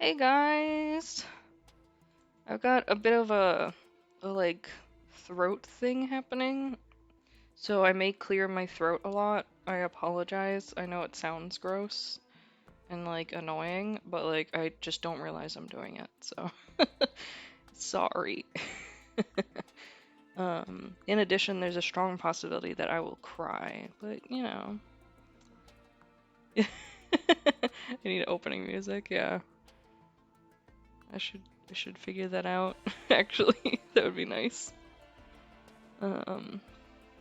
Hey guys! I've got a bit of a like throat thing happening, so I may clear my throat a lot. I apologize. I know it sounds gross and like annoying, but like I just don't realize I'm doing it, so sorry. In addition, there's a strong possibility that I will cry, but you know. I need opening music, yeah. I should figure that out. Actually, that would be nice. Um,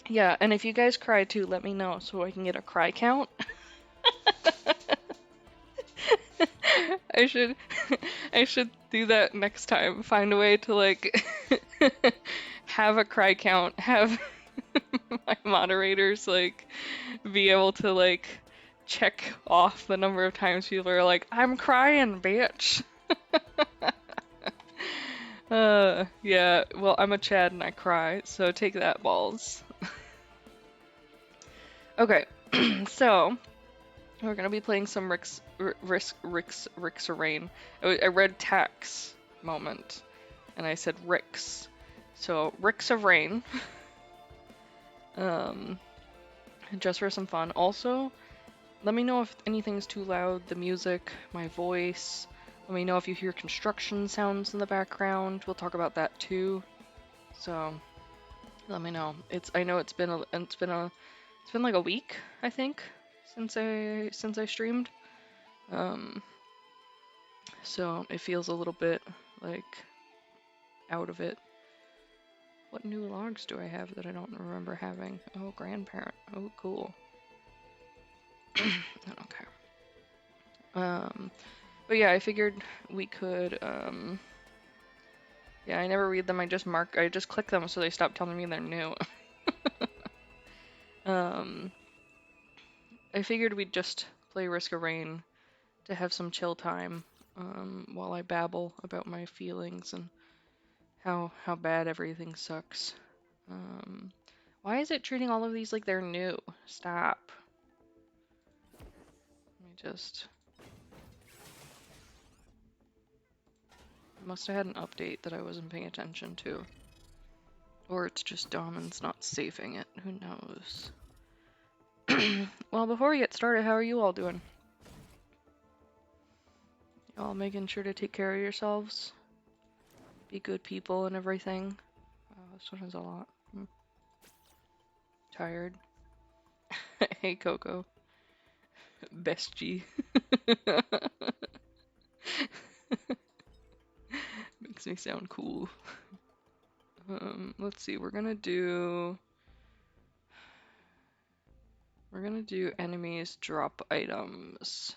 yeah, and if you guys cry too, let me know so I can get a cry count. I should I should do that next time. Find a way to like have a cry count, have my moderators like be able to like check off the number of times people are like, I'm crying, bitch. Yeah, well, I'm a Chad and I cry, so take that, balls. Okay, so we're gonna be playing some Rick's of Rain. I read Tax moment, and I said Rick's. So Rick's of Rain, um, just for some fun. Also, let me know if anything's too loud, the music, my voice. Let me know if you hear construction sounds in the background. We'll talk about that too. So let me know. I know it's been like a week, I think, since I streamed. Um, so it feels a little bit like out of it. What new logs do I have that I don't remember having? Oh, grandparent. Oh, cool. Okay. But yeah, I figured we could, yeah, I never read them. I just click them so they stop telling me they're new. I figured we'd just play Risk of Rain to have some chill time, while I babble about my feelings and how bad everything sucks. Why is it treating all of these like they're new? Stop. Let me just... Must have had an update that I wasn't paying attention to. Or it's just dumb and it's not saving it. Who knows? Well, before we get started, how are you all doing? Y'all making sure to take care of yourselves? Be good people and everything? Oh, this one is a lot. Tired. Hey, Coco. Best G. Makes me sound cool. Let's see, we're gonna do enemies drop items.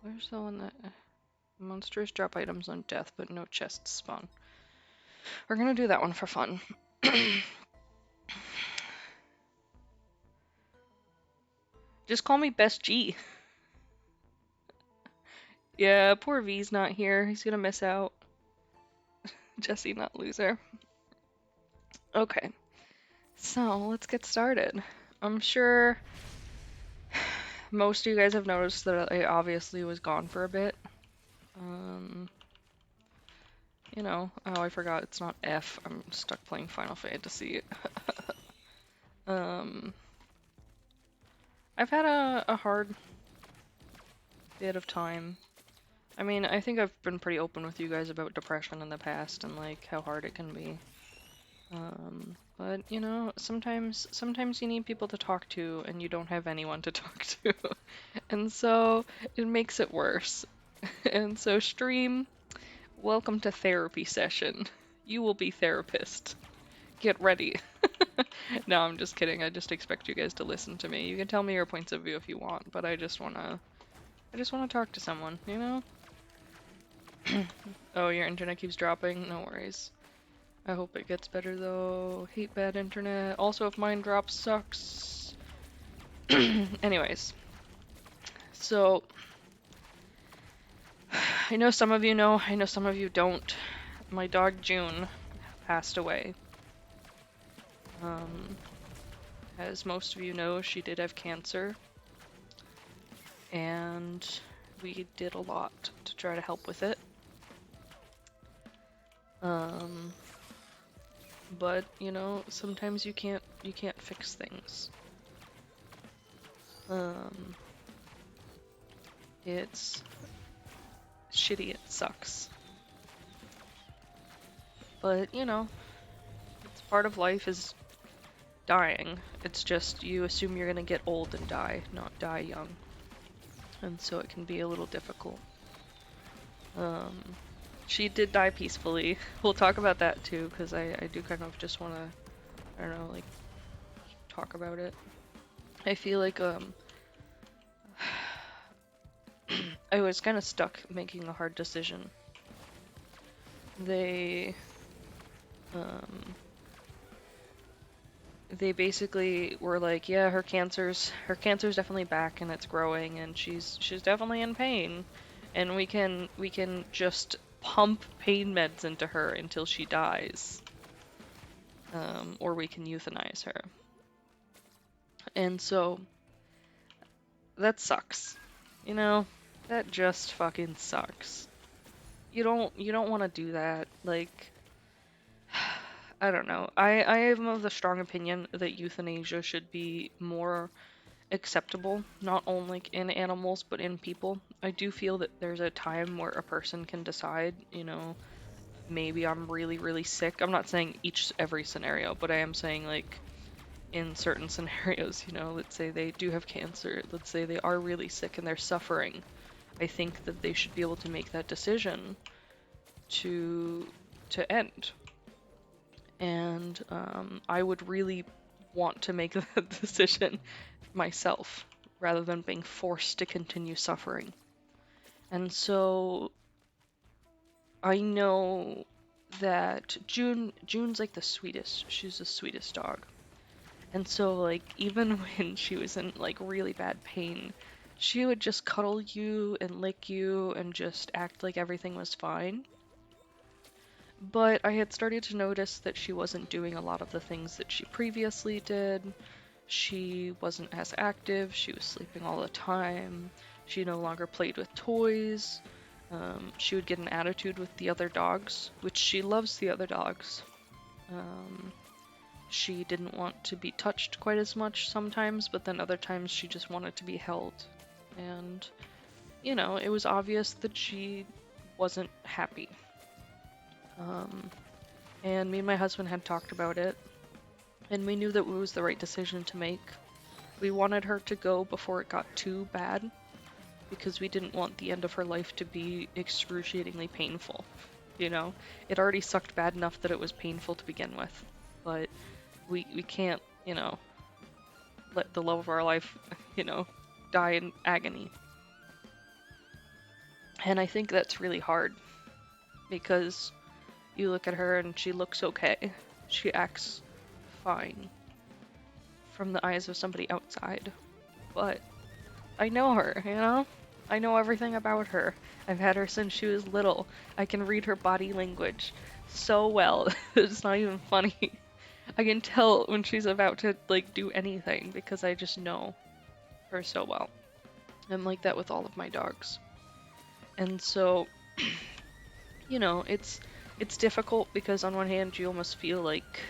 Where's the one that... Monsters drop items on death, but no chests spawn. We're gonna do that one for fun. Just call me Best G. Yeah, poor V's not here. He's gonna miss out. Jesse, not loser. Okay, so let's get started. I'm sure most of you guys have noticed that I obviously was gone for a bit. You know, oh, I forgot it's not F. I'm stuck playing Final Fantasy. I've had a hard bit of time. I mean, I think I've been pretty open with you guys about depression in the past and like how hard it can be. But you know, sometimes you need people to talk to and you don't have anyone to talk to. And so it makes it worse. And so stream, welcome to therapy session. You will be therapist. Get ready. No, I'm just kidding. I just expect you guys to listen to me. You can tell me your points of view if you want, but I just wanna talk to someone, you know? Oh, your internet keeps dropping? No worries. I hope it gets better though. Hate bad internet. Also, if mine drops, sucks. Anyways. So, I know some of you know, I know some of you don't. My dog June passed away. As most of you know, she did have cancer, and we did a lot to try to help with it. But you know, sometimes you can't fix things. It's shitty, it sucks. But you know, it's part of life is dying. It's just you assume you're gonna get old and die, not die young. And so it can be a little difficult. She did die peacefully. We'll talk about that too, because I do kind of just want to, I don't know, like, talk about it. I feel like, I was kind of stuck making a hard decision. They basically were like, yeah, her cancer's definitely back and it's growing and she's definitely in pain, and we can just pump pain meds into her until she dies, or we can euthanize her. And so that sucks, you know, that just fucking sucks. You don't want to do that. Like, I don't know. I am of the strong opinion that euthanasia should be more acceptable, not only in animals but in people. I do feel that there's a time where a person can decide, you know, maybe I'm really, really sick. I'm not saying every scenario, but I am saying like in certain scenarios, you know, let's say they do have cancer, let's say they are really sick and they're suffering. I think that they should be able to make that decision to end. And I would really want to make that decision myself rather than being forced to continue suffering. And so I know that June's like the sweetest. She's the sweetest dog. And so like even when she was in like really bad pain, she would just cuddle you and lick you and just act like everything was fine. But I had started to notice that she wasn't doing a lot of the things that she previously did. She wasn't as active, she was sleeping all the time, she no longer played with toys. She would get an attitude with the other dogs, which she loves the other dogs. She didn't want to be touched quite as much sometimes, but then other times she just wanted to be held. And, you know, it was obvious that she wasn't happy. And me and my husband had talked about it, and we knew that it was the right decision to make. We wanted her to go before it got too bad, because we didn't want the end of her life to be excruciatingly painful. You know, it already sucked bad enough that it was painful to begin with, but we can't, you know, let the love of our life, you know, die in agony. And I think that's really hard, because you look at her and she looks okay. She acts fine from the eyes of somebody outside. But I know her, you know? I know everything about her. I've had her since she was little. I can read her body language so well. It's not even funny. I can tell when she's about to, like, do anything because I just know her so well. I'm like that with all of my dogs. And so, you know, it's difficult because on one hand you almost feel like,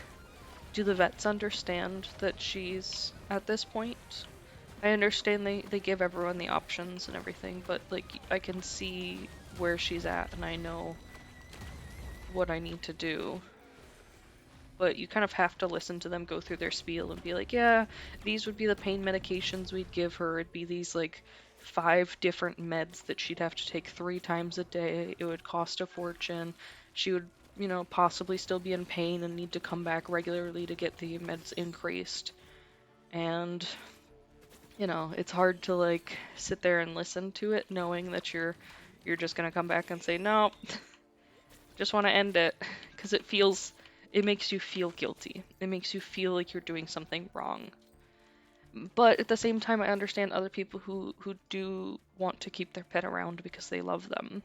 do the vets understand that she's at this point? I understand they give everyone the options and everything, but like I can see where she's at and I know what I need to do. But you kind of have to listen to them go through their spiel and be like, yeah, these would be the pain medications we'd give her. It'd be these like 5 different meds that she'd have to take 3 times a day. It would cost a fortune. She would, you know, possibly still be in pain and need to come back regularly to get the meds increased. And you know, it's hard to like sit there and listen to it knowing that you're just gonna come back and say, no, just want to end it, because it makes you feel guilty. It makes you feel like you're doing something wrong. But at the same time, I understand other people who do want to keep their pet around because they love them.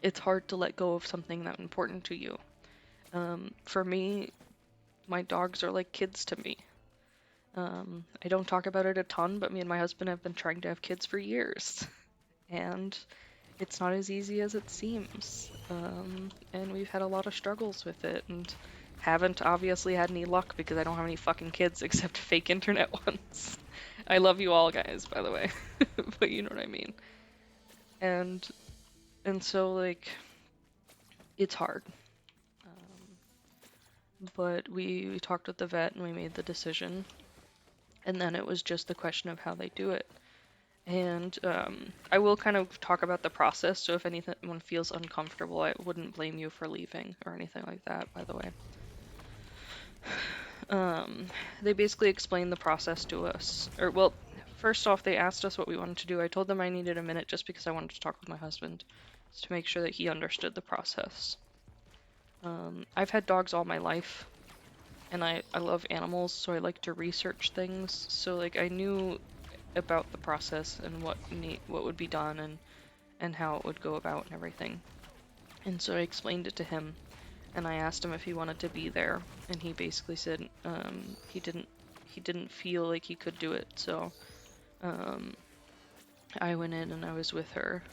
It's hard to let go of something that important to you. For me, my dogs are like kids to me. I don't talk about it a ton, but me and my husband have been trying to have kids for years, and it's not as easy as it seems. And we've had a lot of struggles with it, and haven't obviously had any luck because I don't have any fucking kids except fake internet ones. I love you all guys, by the way, but you know what I mean. And so like it's hard. But we talked with the vet and we made the decision, and then it was just the question of how they do it. And I will kind of talk about the process, so if anyone feels uncomfortable, I wouldn't blame you for leaving or anything like that, by the way. They basically explained the process to us. Or, well, first off, they asked us what we wanted to do. I told them I needed a minute just because I wanted to talk with my husband to make sure that he understood the process. I've had dogs all my life, and I love animals, so I like to research things. So, like, I knew about the process and what would be done and how it would go about and everything. And so I explained it to him, and I asked him if he wanted to be there, and he basically said he didn't feel like he could do it. So I went in and I was with her.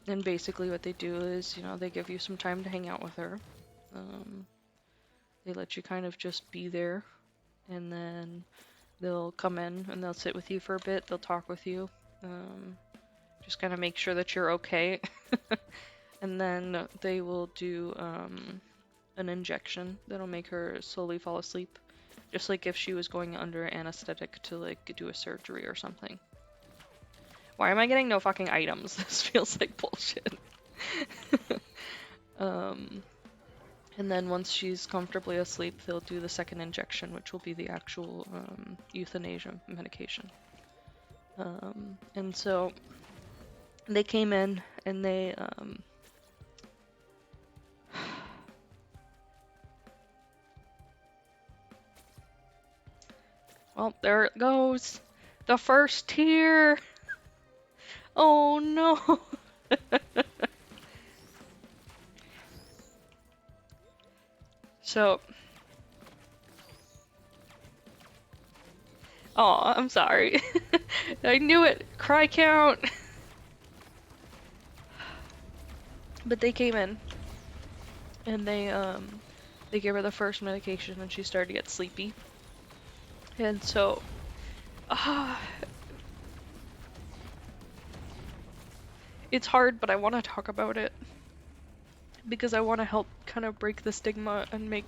And basically what they do is, they give you some time to hang out with her. They let you kind of just be there, and then they'll come in and they'll sit with you for a bit. They'll talk with you. Just kind of make sure that you're okay. And then they will do an injection that'll make her slowly fall asleep. Just like if she was going under anesthetic to like do a surgery or something. Why am I getting no fucking items? This feels like bullshit. And then once she's comfortably asleep, they'll do the second injection, which will be the actual euthanasia medication. And so they came in and they well, there it goes. The first tear. Oh no. So, oh, I'm sorry. I knew it. Cry count. But they came in and they gave her the first medication and she started to get sleepy. And so it's hard, but I want to talk about it because I want to help kind of break the stigma and make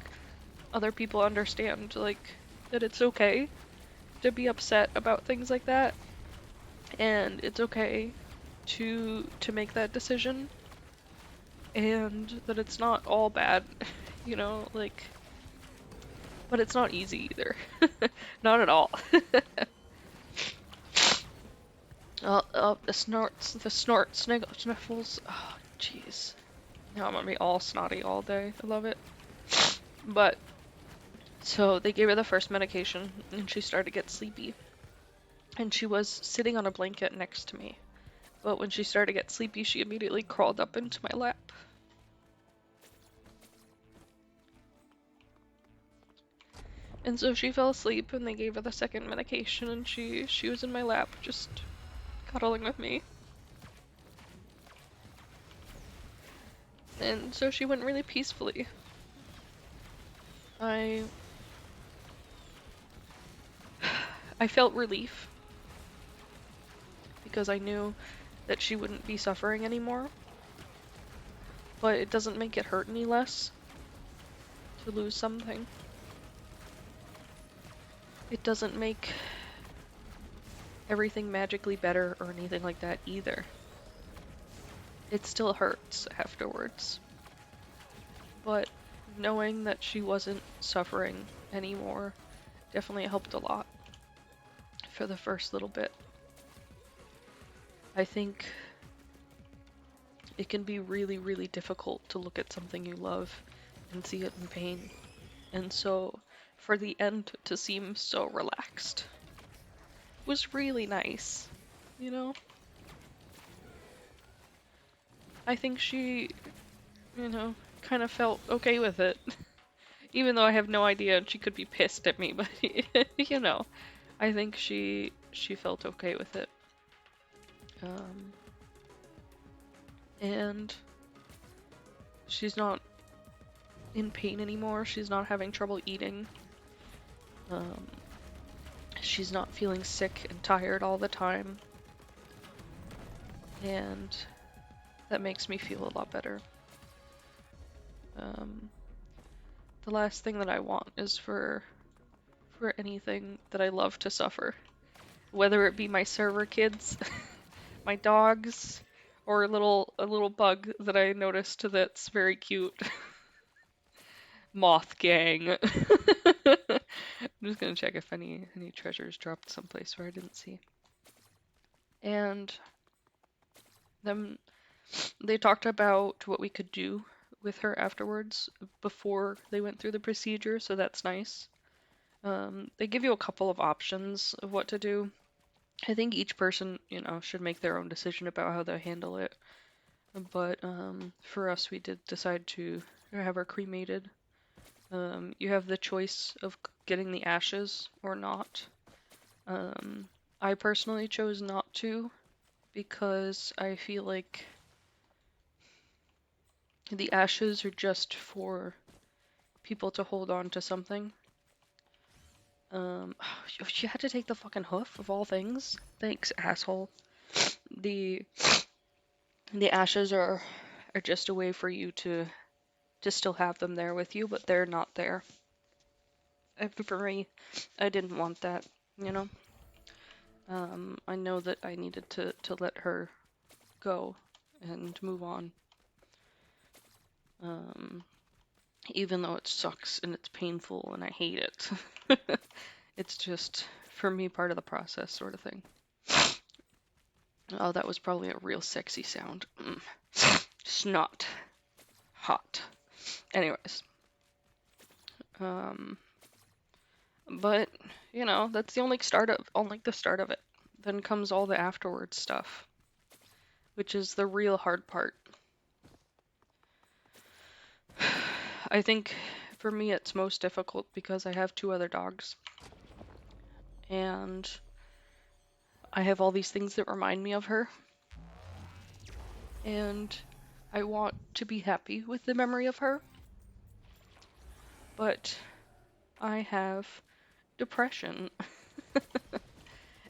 other people understand like that it's okay to be upset about things like that, and it's okay to make that decision, and that it's not all bad, like, but it's not easy either. Not at all. Oh, the snorts, sniffles. Oh, jeez. Now I'm gonna be all snotty all day. I love it. But, so they gave her the first medication, and she started to get sleepy. And she was sitting on a blanket next to me. But when she started to get sleepy, she immediately crawled up into my lap. And so she fell asleep, and they gave her the second medication, and she was in my lap, just cuddling with me. And so she went really peacefully. I felt relief because I knew that she wouldn't be suffering anymore. But it doesn't make it hurt any less to lose something. It doesn't make everything magically better or anything like that either. It still hurts afterwards. But knowing that she wasn't suffering anymore definitely helped a lot for the first little bit. I think it can be really, really difficult to look at something you love and see it in pain. And so for the end to seem so relaxed was really nice, I think she, kind of felt okay with it. Even though I have no idea and she could be pissed at me, but you know, I think she felt okay with it. And she's not in pain anymore. She's not having trouble eating. She's not feeling sick and tired all the time. And that makes me feel a lot better. The last thing that I want is for anything that I love to suffer. Whether it be my server kids, my dogs, or a little bug that I noticed that's very cute. Moth gang. I'm just gonna check if any treasures dropped someplace where I didn't see. And then they talked about what we could do with her afterwards before they went through the procedure, so that's nice. They give you a couple of options of what to do. I think each person, you know, should make their own decision about how they handle it. But for us, we did decide to have her cremated. You have the choice of getting the ashes or not. I personally chose not to because I feel like the ashes are just for people to hold on to something. You had to take the fucking hoof of all things? Thanks, asshole. The ashes are just a way for you to still have them there with you, but they're not there. And for me, I didn't want that, you know? I know that I needed to let her go and move on. Even though it sucks and it's painful and I hate it. It's just, for me, part of the process sort of thing. Oh, that was probably a real sexy sound. Snot. Hot. Anyways. But, you know, that's the only the start of it. Then comes all the afterwards stuff, which is the real hard part. I think for me it's most difficult because I have 2 other dogs. And I have all these things that remind me of her. And I want to be happy with the memory of her. But I have depression.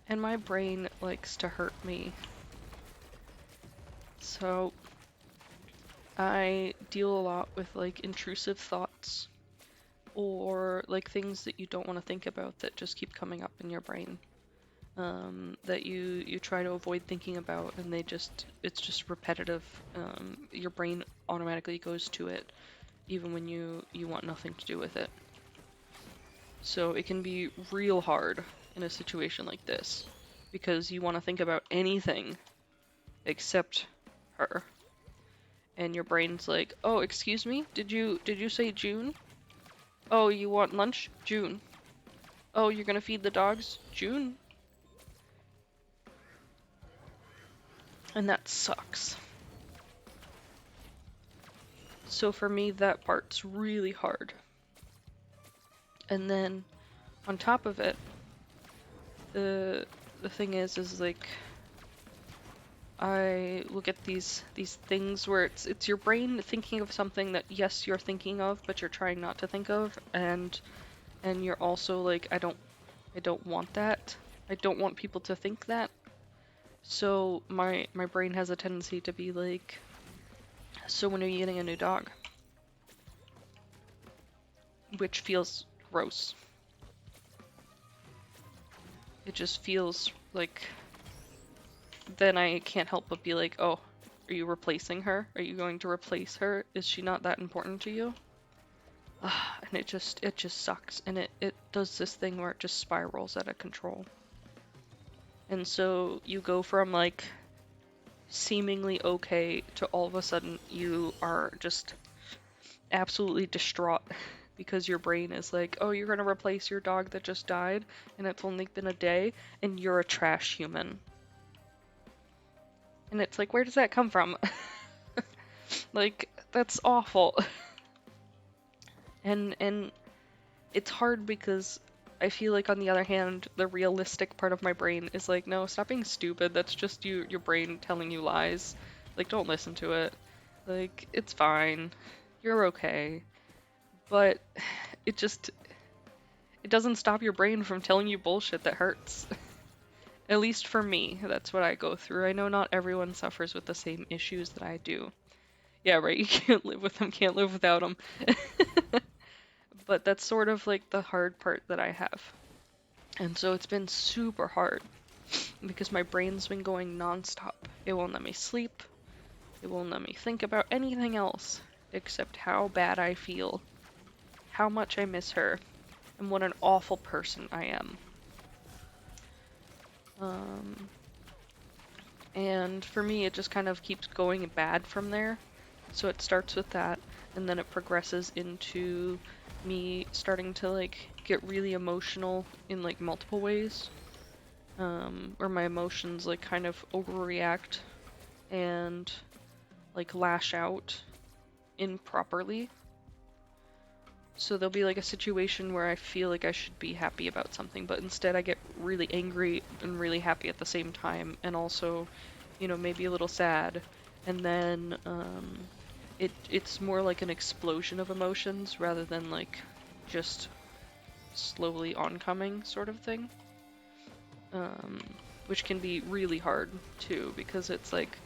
And my brain likes to hurt me. So I deal a lot with like intrusive thoughts or like things that you don't want to think about that just keep coming up in your brain. That you try to avoid thinking about, and it's just repetitive. Your brain automatically goes to it even when you want nothing to do with it. So it can be real hard in a situation like this because you want to think about anything except her. And your brain's like, "Oh, excuse me? Did you say June? Oh, you want lunch? June. Oh, you're gonna feed the dogs? June." And that sucks. So for me, that part's really hard. And then on top of it, the thing is like I look at these things where it's your brain thinking of something that yes, you're thinking of, but you're trying not to think of, and you're also like I don't want that. I don't want people to think that. So my brain has a tendency to be like, so when are you getting a new dog? Which feels gross. It just feels like then I can't help but be like, oh, are you replacing her? Are you going to replace her? Is she not that important to you? And it just sucks. And it does this thing where it just spirals out of control. And so you go from like seemingly okay to all of a sudden you are just absolutely distraught because your brain is like, oh, you're gonna replace your dog that just died and it's only been a day and you're a trash human. And it's like, where does that come from? Like, that's awful. And it's hard because I feel like on the other hand, the realistic part of my brain is like, no, stop being stupid. That's just your brain telling you lies. Like, don't listen to it. Like, it's fine. You're okay. But it just it doesn't stop your brain from telling you bullshit that hurts. At least for me, that's what I go through. I know not everyone suffers with the same issues that I do. Yeah, right, you can't live with them, can't live without them. But that's sort of like the hard part that I have. And so it's been super hard because my brain's been going nonstop. It won't let me sleep. It won't let me think about anything else except how bad I feel, how much I miss her, and what an awful person I am. And for me, it just kind of keeps going bad from there. So it starts with that, and then it progresses into me starting to like get really emotional in like multiple ways, where my emotions like kind of overreact and like lash out improperly. So there'll be like a situation where I feel like I should be happy about something, but instead I get really angry and really happy at the same time, and also, you know, maybe a little sad. And then it's more like an explosion of emotions rather than like just slowly oncoming sort of thing. Which can be really hard too, because it's like,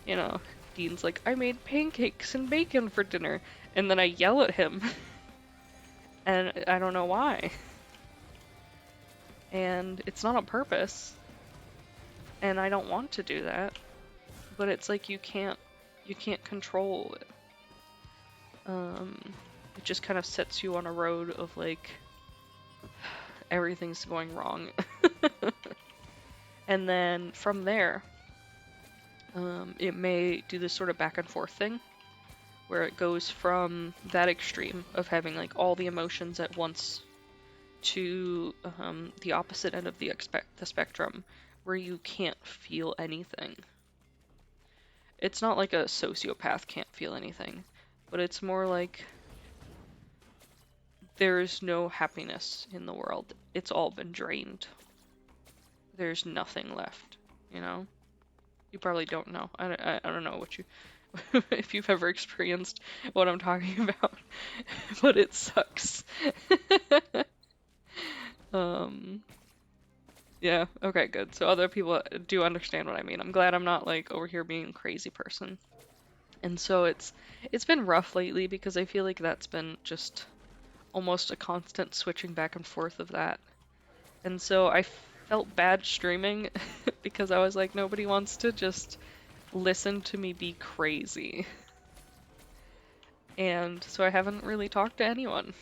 you know, Dean's like, I made pancakes and bacon for dinner, and then I yell at him. And I don't know why. And it's not on purpose. And I don't want to do that. But it's like you can't control it. It just kind of sets you on a road of like everything's going wrong. And then from there, it may do this sort of back and forth thing where it goes from that extreme of having like all the emotions at once to the opposite end of the spectrum where you can't feel anything. It's not like a sociopath can't feel anything, but it's more like there's no happiness in the world. It's all been drained. There's nothing left, you know? You probably don't know. I don't know what you if you've ever experienced what I'm talking about, but it sucks. Yeah, okay, good. So other people do understand what I mean. I'm glad I'm not like over here being a crazy person. And so it's been rough lately because I feel like that's been just almost a constant switching back and forth of that. And so I felt bad streaming because I was like, nobody wants to just listen to me be crazy. And so I haven't really talked to anyone.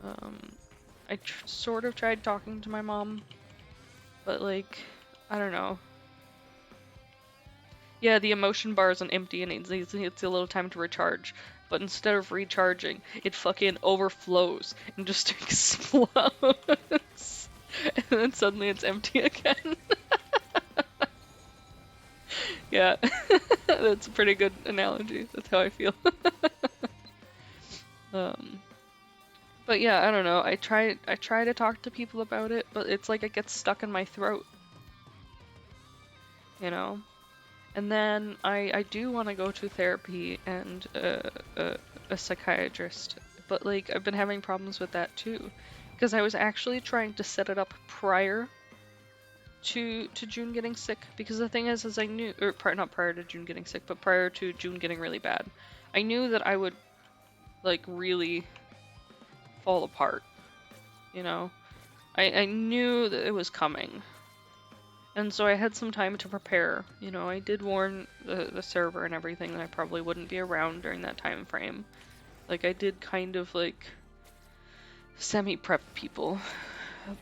I sort of tried talking to my mom, but like, I don't know. Yeah, the emotion bar isn't empty and it needs a little time to recharge. But instead of recharging, it fucking overflows and just explodes. And then suddenly it's empty again. Yeah, that's a pretty good analogy. That's how I feel. But yeah, I don't know. I try to talk to people about it, but it's like it gets stuck in my throat. You know? And then I do want to go to therapy and a psychiatrist, but like I've been having problems with that too, because I was actually trying to set it up prior to June getting sick, because the thing is I knew, or not prior to June getting sick, but prior to June getting really bad, I knew that I would like really fall apart, you know? I knew that it was coming. And so I had some time to prepare. You know, I did warn the server and everything that I probably wouldn't be around during that time frame. Like, I did kind of, like, semi-prep people.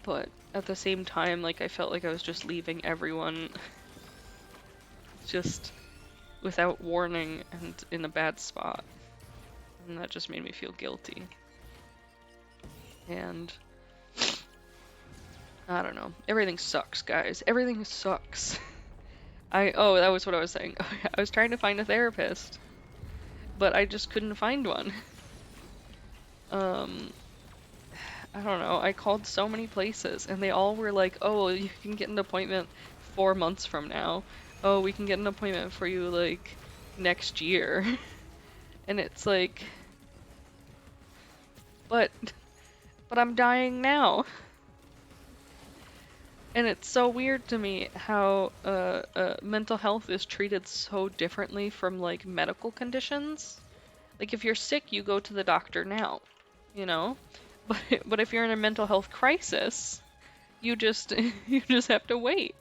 But at the same time, like, I felt like I was just leaving everyone just without warning and in a bad spot. And that just made me feel guilty. And I don't know. Everything sucks, guys. Everything sucks. Oh, that was what I was saying. I was trying to find a therapist, but I just couldn't find one. Um, I don't know. I called so many places and they all were like, "Oh, you can get an appointment 4 months from now. Oh, we can get an appointment for you like next year." And it's like, but but I'm dying now. And it's so weird to me how mental health is treated so differently from like medical conditions. Like if you're sick, you go to the doctor now, you know? But if you're in a mental health crisis, you just you just have to wait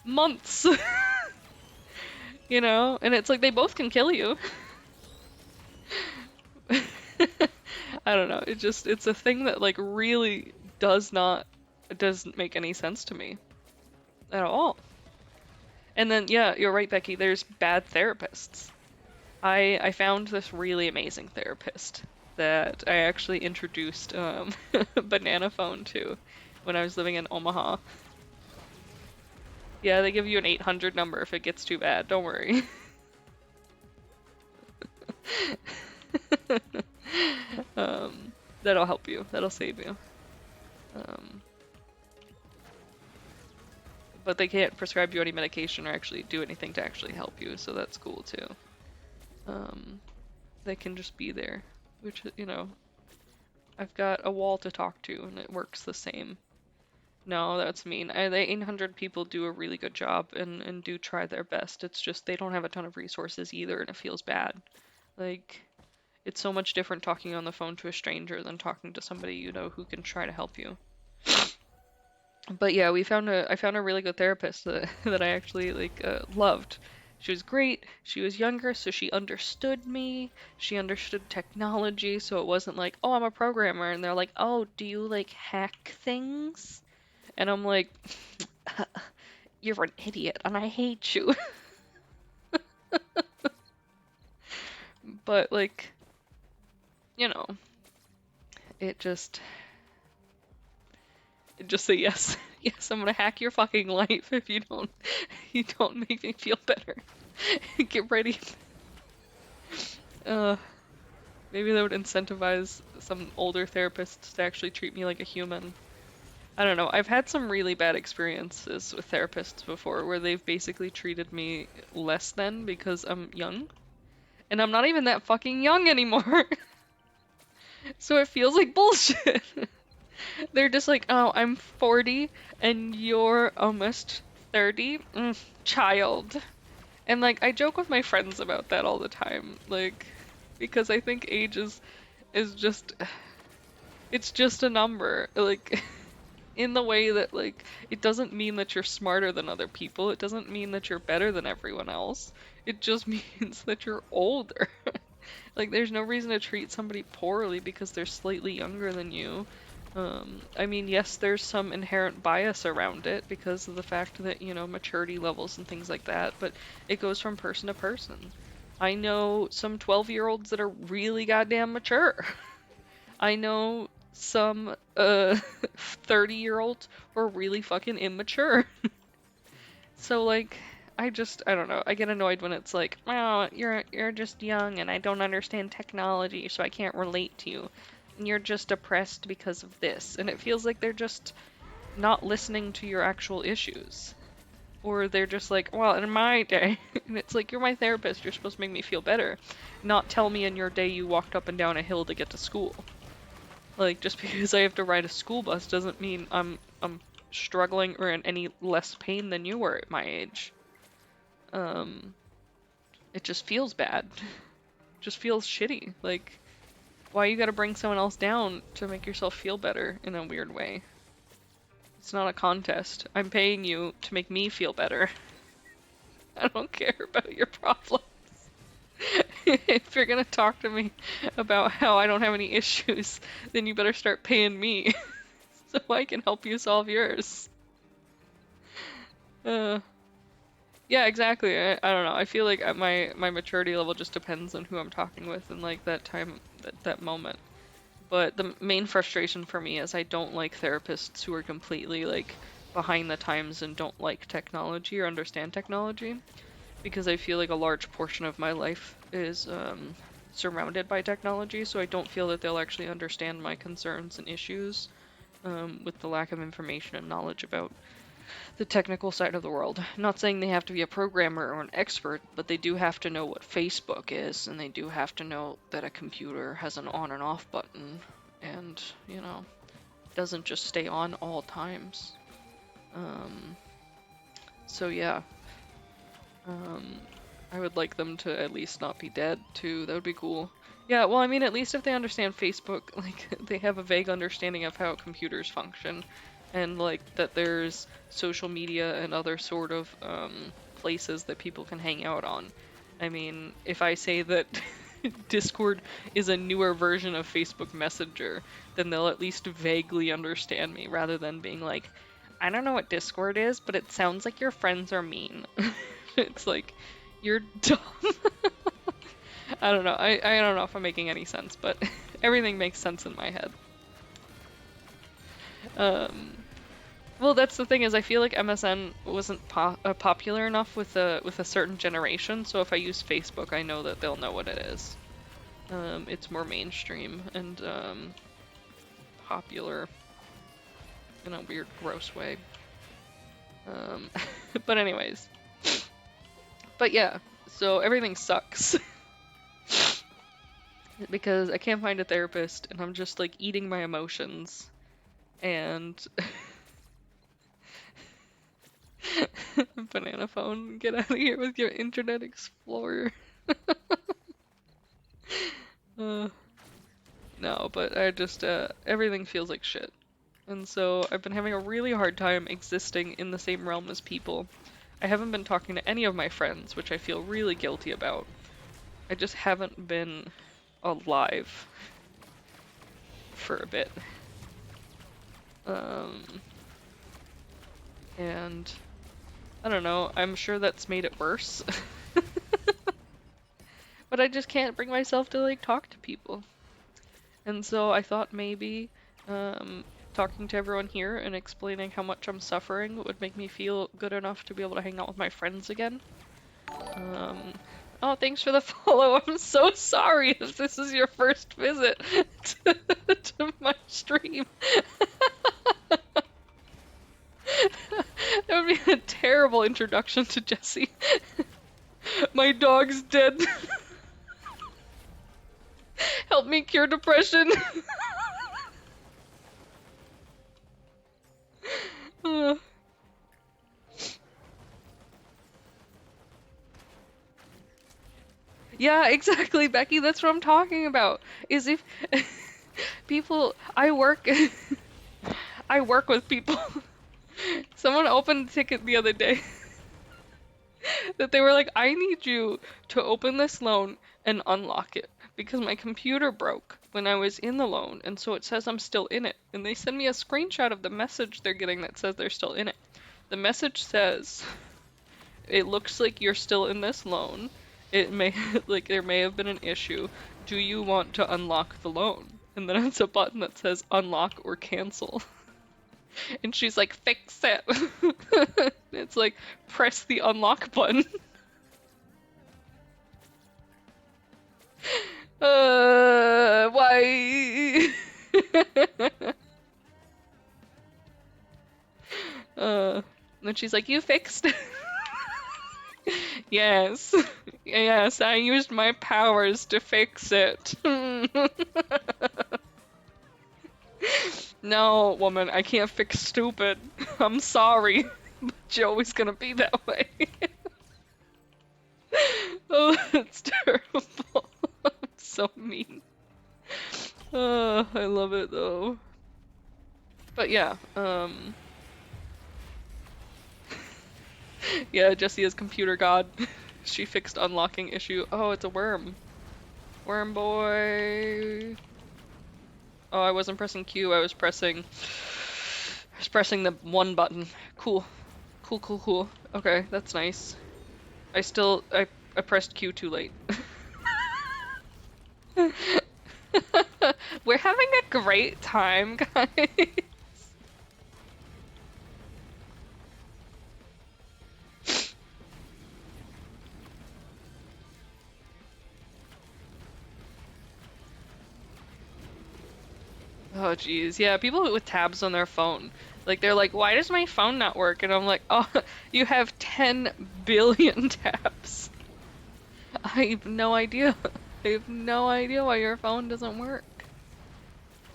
months, you know? And it's like they both can kill you. I don't know. It's a thing that like really doesn't make any sense to me at all. And then yeah, you're right, Becky, there's bad therapists. I found this really amazing therapist that I actually introduced Banana Phone to when I was living in Omaha. Yeah, they give you an 800 number if it gets too bad. Don't worry. um, that'll help you. That'll save you. Um, but they can't prescribe you any medication or actually do anything to actually help you, so that's cool too. Um, they can just be there, which, you know, I've got a wall to talk to and it works the same. No, that's mean. The 800 people do a really good job and do try their best. It's just they don't have a ton of resources either and it feels bad. Like, it's so much different talking on the phone to a stranger than talking to somebody you know who can try to help you. But yeah, I found a really good therapist that, that I actually like loved. She was great. She was younger, so she understood me. She understood technology, so it wasn't like, "Oh, I'm a programmer." And they're like, "Oh, do you like hack things?" And I'm like, "You're an idiot and I hate you." But like, you know, it just say yes. Yes, I'm gonna hack your fucking life if you don't make me feel better. Get ready. Uh, maybe that would incentivize some older therapists to actually treat me like a human. I don't know. I've had some really bad experiences with therapists before where they've basically treated me less than because I'm young. And I'm not even that fucking young anymore. So it feels like bullshit. They're just like, "Oh, I'm 40 and you're almost 30. Child." And like I joke with my friends about that all the time, like because I think age is just it's just a number. Like in the way that like it doesn't mean that you're smarter than other people. It doesn't mean that you're better than everyone else. It just means that you're older. Like there's no reason to treat somebody poorly because they're slightly younger than you. I mean, yes, there's some inherent bias around it because of the fact that, you know, maturity levels and things like that, but it goes from person to person. I know some 12-year-olds that are really goddamn mature. I know some 30-year-olds who are really fucking immature. So like I don't know. I get annoyed when it's like, "Oh, you're just young and I don't understand technology, so I can't relate to you. And you're just depressed because of this." And it feels like they're just not listening to your actual issues. Or they're just like, "Well, in my day," and it's like, "You're my therapist. You're supposed to make me feel better, not tell me in your day you walked up and down a hill to get to school." Like just because I have to ride a school bus doesn't mean I'm struggling or in any less pain than you were at my age. Um, it just feels bad. Just feels shitty. Like, why you gotta bring someone else down to make yourself feel better in a weird way? It's not a contest. I'm paying you to make me feel better. I don't care about your problems. If you're gonna talk to me about how I don't have any issues, then you better start paying me so I can help you solve yours. Uh, yeah, exactly. I don't know. I feel like my maturity level just depends on who I'm talking with and like that time, that moment. But the main frustration for me is I don't like therapists who are completely like behind the times and don't like technology or understand technology because I feel like a large portion of my life is surrounded by technology, so I don't feel that they'll actually understand my concerns and issues with the lack of information and knowledge about the technical side of the world. Not saying they have to be a programmer or an expert, but they do have to know what Facebook is, and they do have to know that a computer has an on and off button, and, you know, doesn't just stay on all times. So yeah, I would like them to at least not be dead too. That would be cool. Yeah, well, I mean, at least if they understand Facebook, like, they have a vague understanding of how computers function, and like that there's social media and other sort of places that people can hang out on. I mean, if I say that Discord is a newer version of Facebook Messenger, then they'll at least vaguely understand me rather than being like, I don't know what Discord is, but it sounds like your friends are mean. It's like, you're dumb. I don't know. I don't know if I'm making any sense, but everything makes sense in my head. Well, that's the thing is I feel like MSN wasn't popular enough with a certain generation, so if I use Facebook, I know that they'll know what it is. It's more mainstream and popular in a weird, gross way. But anyways. But yeah, so everything sucks. Because I can't find a therapist and I'm just like eating my emotions. And banana phone, get out of here with your Internet Explorer. No, but I just everything feels like shit. And so I've been having a really hard time existing in the same realm as people. I haven't been talking to any of my friends, which I feel really guilty about. I just haven't been alive for a bit. And I don't know, I'm sure that's made it worse. But I just can't bring myself to like talk to people. And so I thought maybe talking to everyone here and explaining how much I'm suffering would make me feel good enough to be able to hang out with my friends again. Oh, thanks for the follow. I'm so sorry if this is your first visit to my stream. That would be a terrible introduction to Jesse. My dog's dead. Help me cure depression. Yeah, exactly, Becky. That's what I'm talking about. Is if people, I work with people. Someone opened a ticket the other day that they were like, I need you to open this loan and unlock it because my computer broke when I was in the loan, and so it says I'm still in it. And they send me a screenshot of the message they're getting that says they're still in it. The message says, it looks like you're still in this loan. It may, like, there may have been an issue. Do you want to unlock the loan? And then it's a button that says unlock or cancel. And she's like, fix it. It's like, press the unlock button. Why? And then she's like, you fixed it. Yes. Yes, I used my powers to fix it. No, woman, I can't fix stupid. I'm sorry, but you're always gonna be that way. Oh, that's terrible. I'm so mean. I love it though. But yeah, yeah, Jessie is computer god. She fixed unlocking issue. Oh, it's a worm. Worm boy. Oh, I wasn't pressing Q, I was pressing the one button. Cool. Cool. Okay, that's nice. I pressed Q too late. We're having a great time, guys. Oh, geez. Yeah, people with tabs on their phone. Like, they're like, why does my phone not work? And I'm like, oh, you have 10 billion tabs. I have no idea. I have no idea why your phone doesn't work.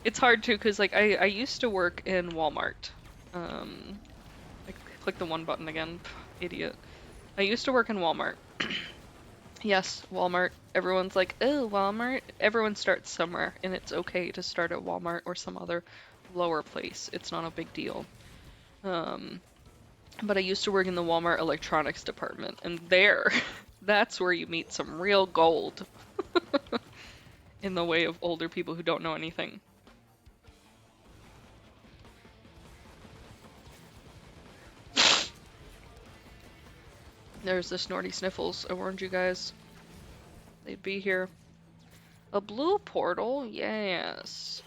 It's hard too, because, like, I used to work in Walmart. Um, I clicked the one button again. Idiot. I used to work in Walmart. Yes, Walmart. Everyone's like, oh, Walmart. Everyone starts somewhere, and it's okay to start at Walmart or some other lower place. It's not a big deal. Um, but I used to work in the Walmart electronics department, and there, that's where you meet some real gold in the way of older people who don't know anything. There's the Snorty Sniffles. I warned you guys. They'd be here. A blue portal? Yes.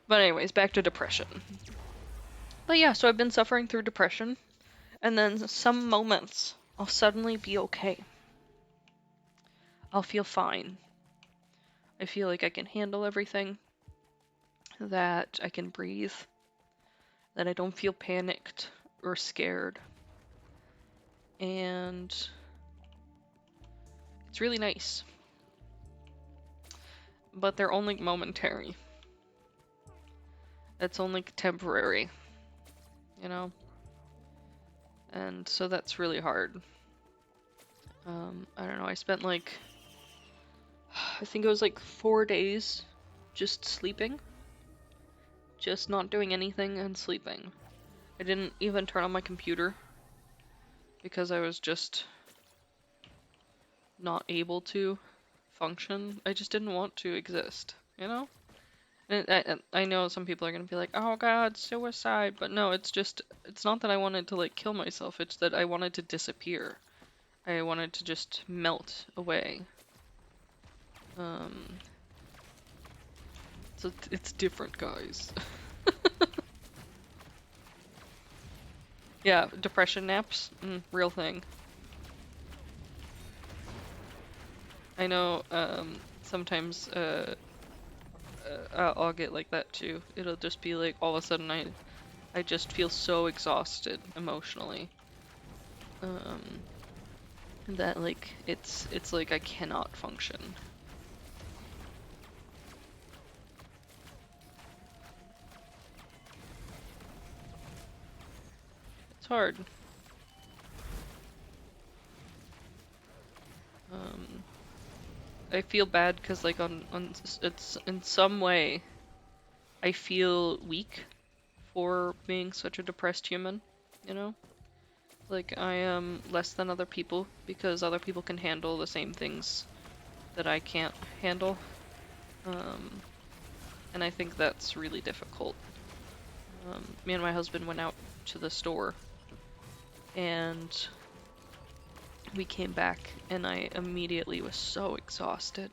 But anyways, back to depression. But yeah, so I've been suffering through depression, and then some moments I'll suddenly be okay. I'll feel fine. I feel like I can handle everything, that I can breathe, that I don't feel panicked or scared. And it's really nice. But they're only momentary. It's only temporary, you know? And so that's really hard. I don't know, I spent like, I think it was like 4 days just sleeping. Just not doing anything and sleeping. I didn't even turn on my computer because I was just not able to function. I just didn't want to exist, you know? And I know some people are gonna be like, oh god, suicide, but no, it's not that I wanted to like kill myself, it's that I wanted to disappear. I wanted to just melt away. So it's different, guys. Yeah, depression naps, real thing. I know, sometimes, I'll get like that too. It'll just be like, all of a sudden I just feel so exhausted emotionally. That like, it's like I cannot function. It's hard. I feel bad because like it's in some way I feel weak for being such a depressed human, you know? Like I am less than other people because other people can handle the same things that I can't handle. And I think that's really difficult. Me and my husband went out to the store and we came back and I immediately was so exhausted.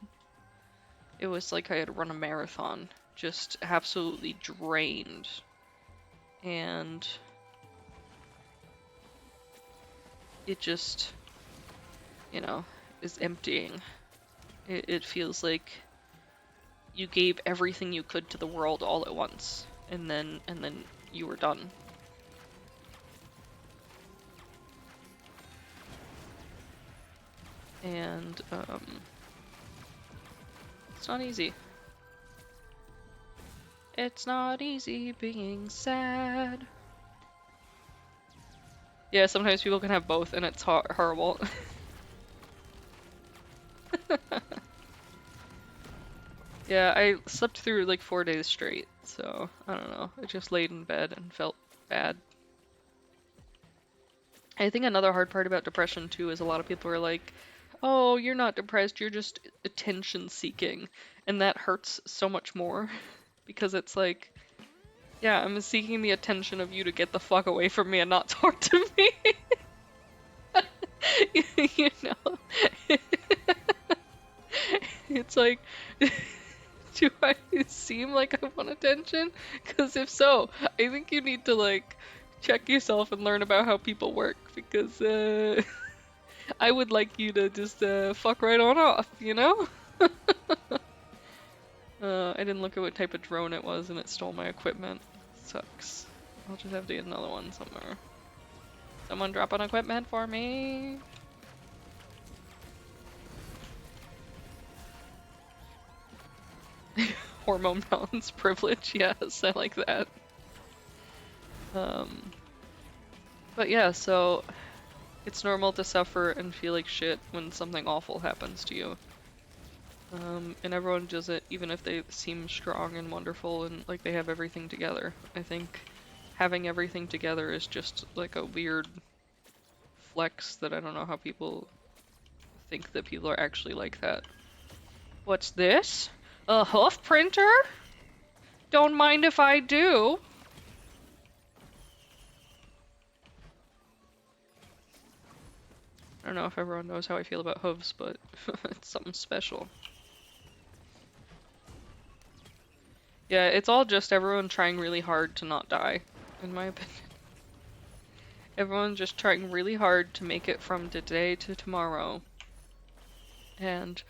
It was like I had run a marathon, just absolutely drained. And it just, you know, is emptying. It feels like you gave everything you could to the world all at once, and then you were done. And it's not easy. It's not easy being sad. Yeah, sometimes people can have both, and it's horrible. Yeah, I slept through like 4 days straight, so I don't know. I just laid in bed and felt bad. I think another hard part about depression too is a lot of people are like, oh, you're not depressed, you're just attention seeking. And that hurts so much more because it's like, yeah, I'm seeking the attention of you to get the fuck away from me and not talk to me. You know? It's like, do I seem like I want attention? Because if so, I think you need to like check yourself and learn about how people work because I would like you to just fuck right on off, you know? I didn't look at what type of drone it was and it stole my equipment. Sucks. I'll just have to get another one somewhere. Someone drop an equipment for me! Hormone balance privilege, yes, I like that. But yeah, so it's normal to suffer and feel like shit when something awful happens to you. And everyone does it even if they seem strong and wonderful and like they have everything together. I think having everything together is just like a weird flex that I don't know how people think that people are actually like that. What's this? A hoof printer? Don't mind if I do. I don't know if everyone knows how I feel about hooves, but it's something special. Yeah, it's all just everyone trying really hard to not die, in my opinion. Everyone's just trying really hard to make it from today to tomorrow. And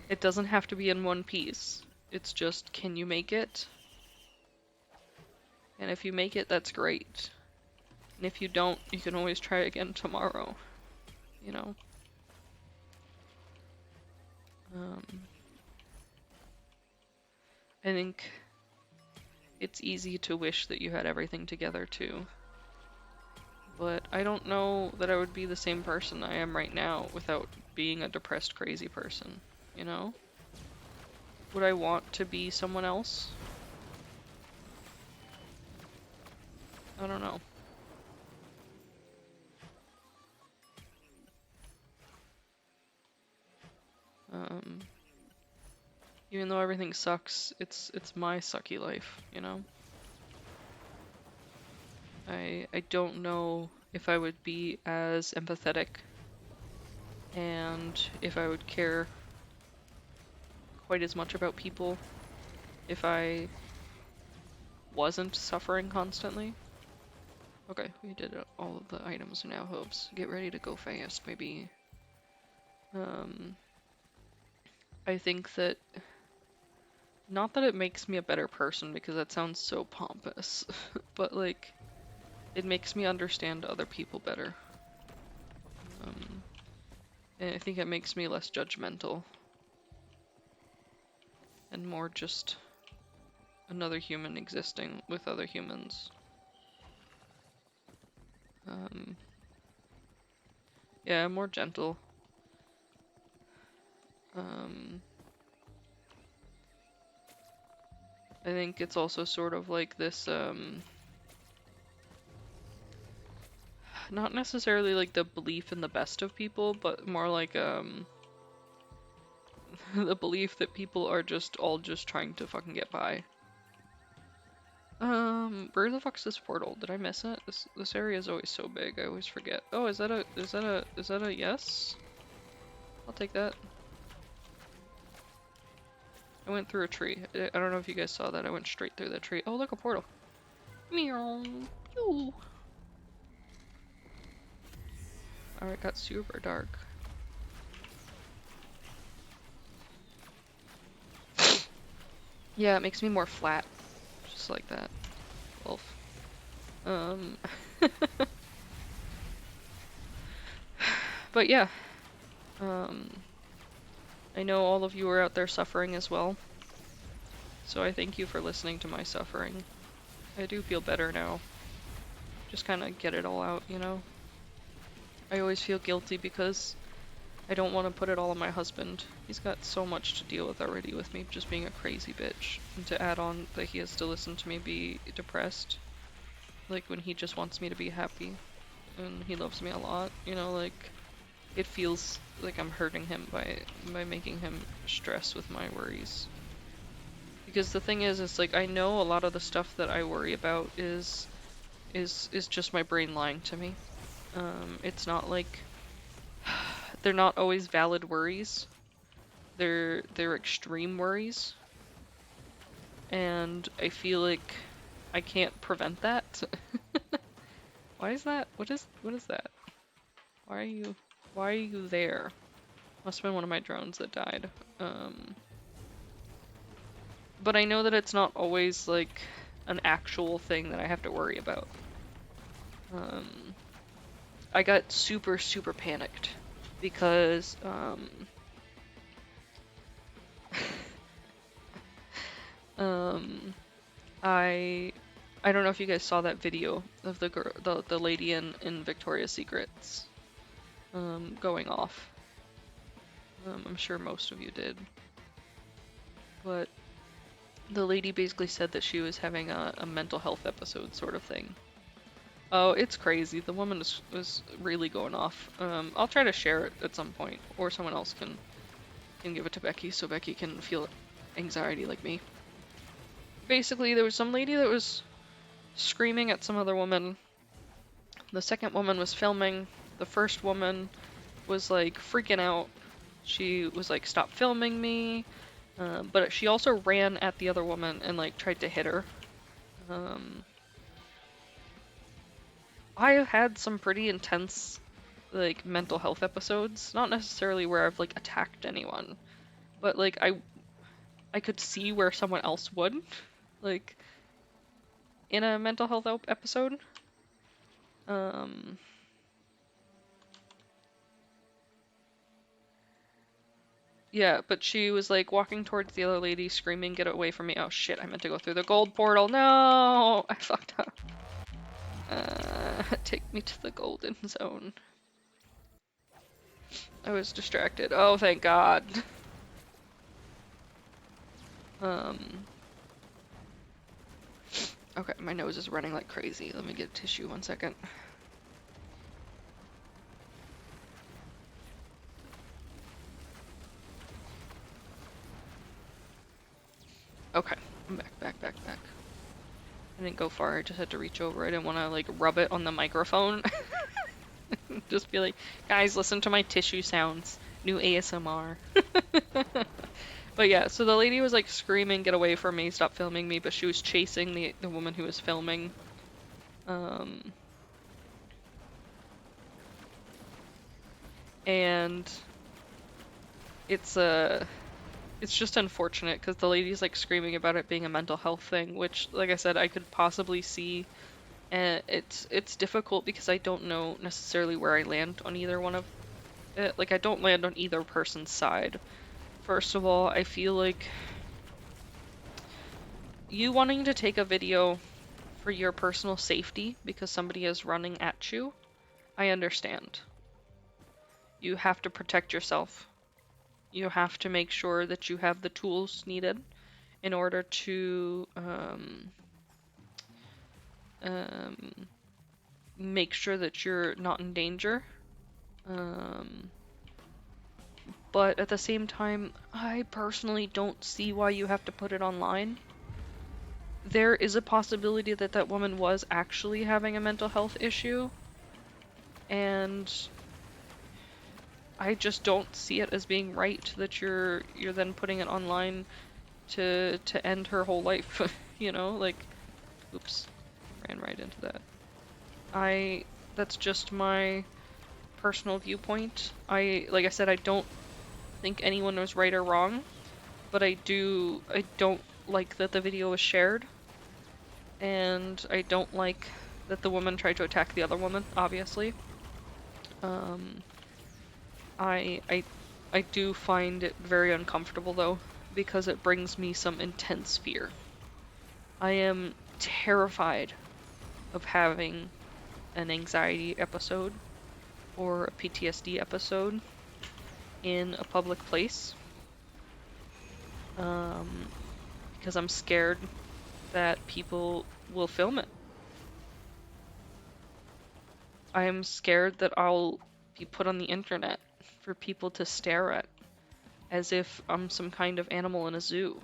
it doesn't have to be in one piece. It's just, can you make it? And if you make it, that's great. And if you don't, you can always try again tomorrow. You know? I think it's easy to wish that you had everything together too. But I don't know that I would be the same person I am right now without being a depressed, crazy person, you know? Would I want to be someone else? I don't know. Even though everything sucks, it's my sucky life, you know? I don't know if I would be as empathetic and if I would care quite as much about people if I wasn't suffering constantly. Okay, we did all of the items now, hooves. Get ready to go fast, baby. I think that, not that it makes me a better person because that sounds so pompous, but like, it makes me understand other people better. And I think it makes me less judgmental and more just another human existing with other humans. Yeah, I'm more gentle. I think it's also sort of like this, not necessarily like the belief in the best of people, but more like, the belief that people are just all just trying to fucking get by. Where the fuck's this portal? Did I miss it? This area is always so big, I always forget. Oh, is that a yes? I'll take that. I went through a tree. I don't know if you guys saw that. I went straight through that tree. Oh, look, a portal. Meow. Pew. Oh, it got super dark. Yeah, it makes me more flat. Just like that. Wolf. But yeah. I know all of you are out there suffering as well. So I thank you for listening to my suffering. I do feel better now. Just kind of get it all out, you know? I always feel guilty because I don't want to put it all on my husband. He's got so much to deal with already with me just being a crazy bitch. And to add on that he has to listen to me be depressed. Like when he just wants me to be happy. And he loves me a lot, you know, like it feels like I'm hurting him by making him stress with my worries. Because the thing is, it's like I know a lot of the stuff that I worry about is just my brain lying to me. It's not like they're not always valid worries. They're extreme worries. And I feel like I can't prevent that. Why is that? What is that? Why are you there? Must have been one of my drones that died. But I know that it's not always like an actual thing that I have to worry about. I got super, super panicked because um, I don't know if you guys saw that video of the girl, the lady in Victoria's Secrets, going off. I'm sure most of you did, but the lady basically said that she was having a mental health episode sort of thing. Oh, it's crazy. The woman was really going off. I'll try to share it at some point, or someone else can give it to Becky so Becky can feel anxiety like me. Basically, there was some lady that was screaming at some other woman. The second woman was filming. The first woman was like freaking out. She was like, "Stop filming me." But she also ran at the other woman and like tried to hit her. I have had some pretty intense like mental health episodes, not necessarily where I've like attacked anyone, but like I could see where someone else would, like in a mental health episode. Um yeah, but she was like walking towards the other lady screaming, "Get away from me." Oh shit, I meant to go through the gold portal. No, I fucked up. Take me to the golden zone. I was distracted. Oh, thank God. Um Okay, my nose is running like crazy. Let me get tissue 1 second. Okay, I'm back. I didn't go far, I just had to reach over. I didn't want to like rub it on the microphone. Just be like, guys, listen to my tissue sounds. New ASMR. But yeah, so the lady was like screaming, "Get away from me, stop filming me," but she was chasing the woman who was filming. And it's it's just unfortunate because the lady's like screaming about it being a mental health thing, which, like I said, I could possibly see. And it's difficult because I don't know necessarily where I land on either one of it. Like, I don't land on either person's side. First of all, I feel like you wanting to take a video for your personal safety because somebody is running at you, I understand. You have to protect yourself. You have to make sure that you have the tools needed in order to make sure that you're not in danger. But at the same time, I personally don't see why you have to put it online. There is a possibility that that woman was actually having a mental health issue, and I just don't see it as being right that you're then putting it online to end her whole life. You know, like, oops, ran right into that. That's just my personal viewpoint. Like I said, I don't think anyone was right or wrong, but I don't like that the video was shared, and I don't like that the woman tried to attack the other woman, obviously. I I I do find it very uncomfortable though, because it brings me some intense fear. I am terrified of having an anxiety episode or a PTSD episode in a public place. Because I'm scared that people will film it. I am scared that I'll be put on the internet for people to stare at as if I'm some kind of animal in a zoo.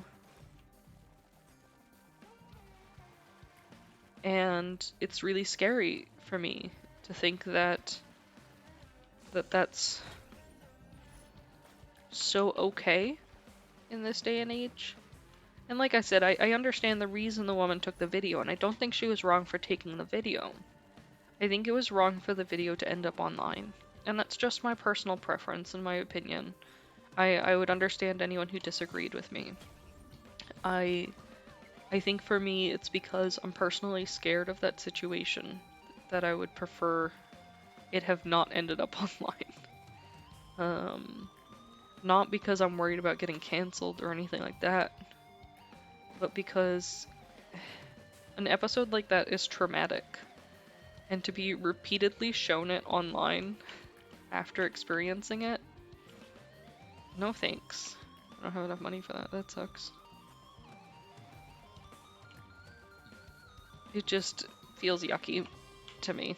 And it's really scary for me to think that's so okay in this day and age. And like I said, I understand the reason the woman took the video, and I don't think she was wrong for taking the video. I think it was wrong for the video to end up online. And that's just my personal preference and my opinion. I would understand anyone who disagreed with me. I think for me it's because I'm personally scared of that situation that I would prefer it have not ended up online. Not because I'm worried about getting canceled or anything like that, but because an episode like that is traumatic, and to be repeatedly shown it online after experiencing it, no thanks. I don't have enough money for that. That sucks. It just feels yucky to me.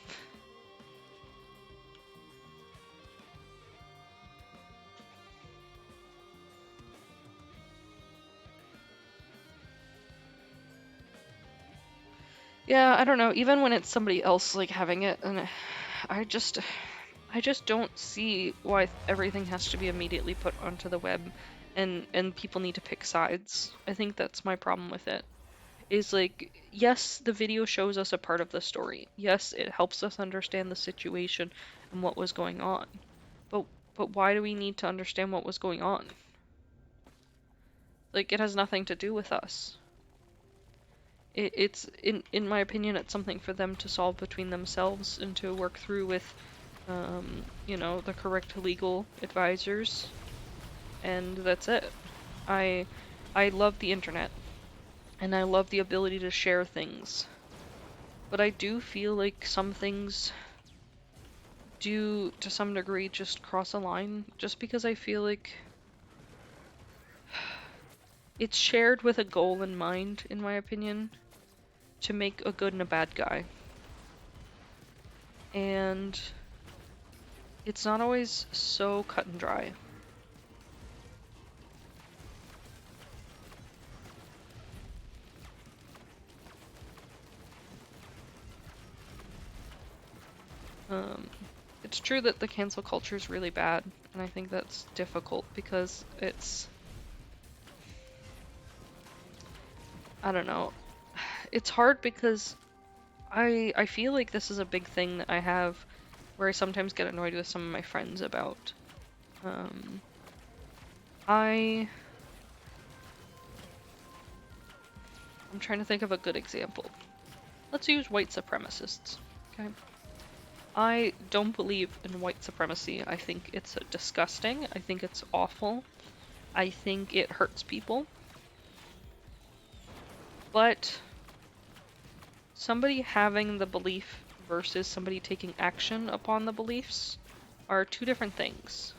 Yeah, I don't know. Even when it's somebody else like having it, and I just don't see why everything has to be immediately put onto the web, and people need to pick sides. I think that's my problem with it. Is like, yes, the video shows us a part of the story. Yes, it helps us understand the situation and what was going on. But why do we need to understand what was going on? Like, it has nothing to do with us. It's in my opinion, it's something for them to solve between themselves and to work through with, you know, the correct legal advisors, and that's it. I love the internet, and I love the ability to share things, but I do feel like some things do, to some degree, just cross a line, just because I feel like it's shared with a goal in mind, in my opinion, to make a good and a bad guy. And it's not always so cut and dry. It's true that the cancel culture is really bad, and I think that's difficult because it's, I don't know, it's hard because I feel like this is a big thing that I have where I sometimes get annoyed with some of my friends about. I'm trying to think of a good example. Let's use white supremacists, okay? I don't believe in white supremacy. I think it's disgusting. I think it's awful. I think it hurts people. But somebody having the belief versus somebody taking action upon the beliefs are two different things.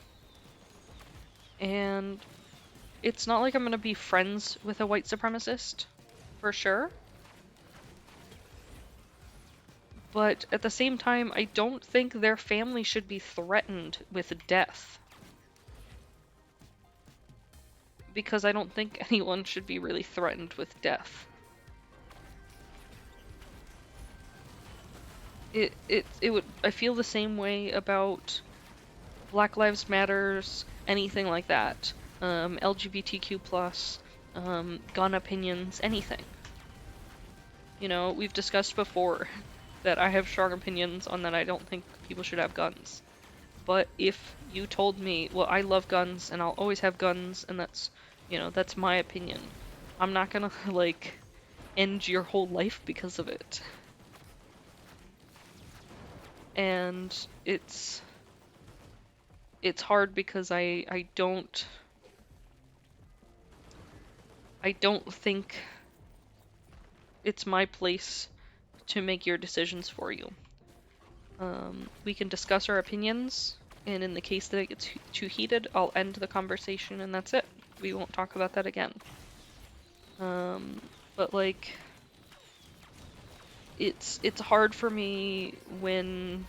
And it's not like I'm gonna be friends with a white supremacist, for sure. But at the same time, I don't think their family should be threatened with death. Because I don't think anyone should be really threatened with death. I feel the same way about Black Lives Matters, anything like that. LGBTQ+, gun opinions, anything. You know, we've discussed before that I have strong opinions on that I don't think people should have guns. But if you told me, well, I love guns and I'll always have guns and that's, you know, that's my opinion, I'm not gonna, like, end your whole life because of it. And it's hard because I don't think it's my place to make your decisions for you. We can discuss our opinions, and in the case that it gets too heated, I'll end the conversation and that's it. We won't talk about that again. But like, it's hard for me when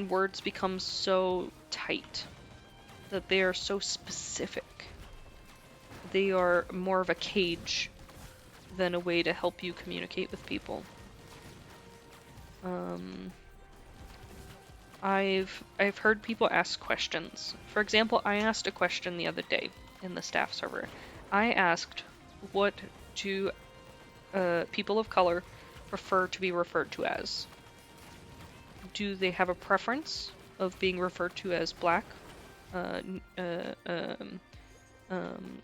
words become so tight, that they are so specific. They are more of a cage than a way to help you communicate with people. I've heard people ask questions. For example, I asked a question the other day in the staff server. I asked, what do people of color prefer to be referred to as? Do they have a preference of being referred to as black,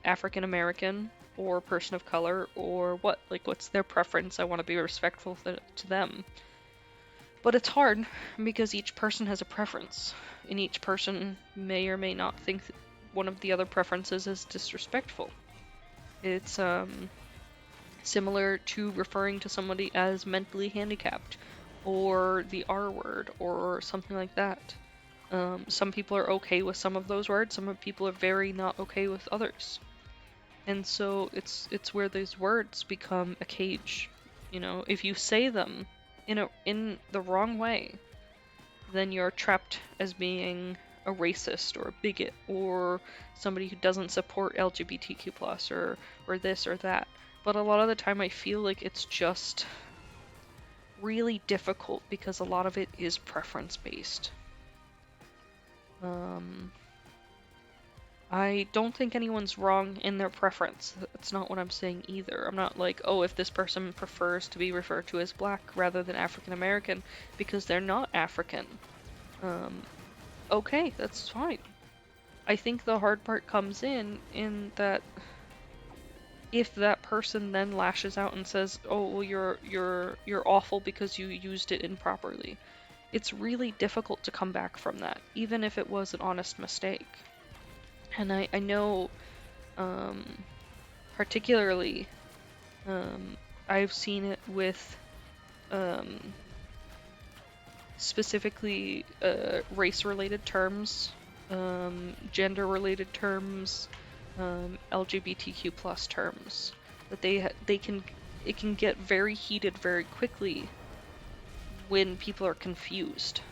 African American or person of color or what. Like, what's their preference? I want to be respectful to them. But it's hard because each person has a preference, and each person may or may not think that one of the other preferences is disrespectful. It's similar to referring to somebody as mentally handicapped or the R word or something like that. Some people are okay with some of those words, some people are very not okay with others. And so it's where those words become a cage. You know, if you say them in the wrong way, then you're trapped as being a racist or a bigot or somebody who doesn't support LGBTQ plus or this or that. But a lot of the time I feel like it's just really difficult because a lot of it is preference based. I don't think anyone's wrong in their preference. That's not what I'm saying either. I'm not like, oh, if this person prefers to be referred to as black rather than African American because they're not African. Okay, that's fine. I think the hard part comes in that if that person then lashes out and says, "Oh, well, you're awful because you used it improperly," it's really difficult to come back from that, even if it was an honest mistake. And I know, particularly, I've seen it with specifically race-related terms, gender-related terms, LGBTQ plus terms, that it can get very heated very quickly when people are confused.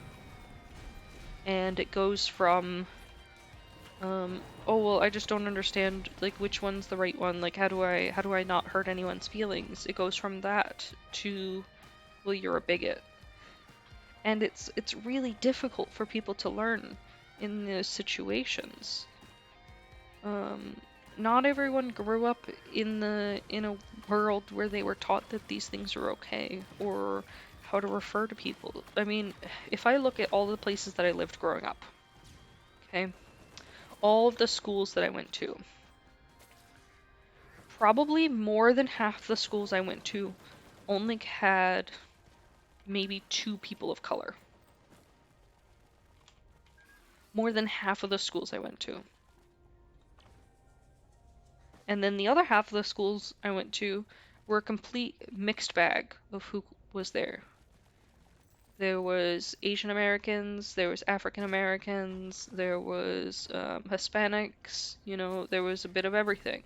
And it goes from oh well, I just don't understand like which one's the right one, like how do I not hurt anyone's feelings? It goes from that to, well, you're a bigot. And it's really difficult for people to learn in those situations. Not everyone grew up in a world where they were taught that these things are okay or how to refer to people. I mean, if I look at all the places that I lived growing up, okay, all of the schools that I went to, probably more than half the schools I went to only had maybe 2 people of color. More than half of the schools I went to. And then the other half of the schools I went to were a complete mixed bag of who was there. There was Asian Americans, there was African Americans, there was Hispanics, you know, there was a bit of everything.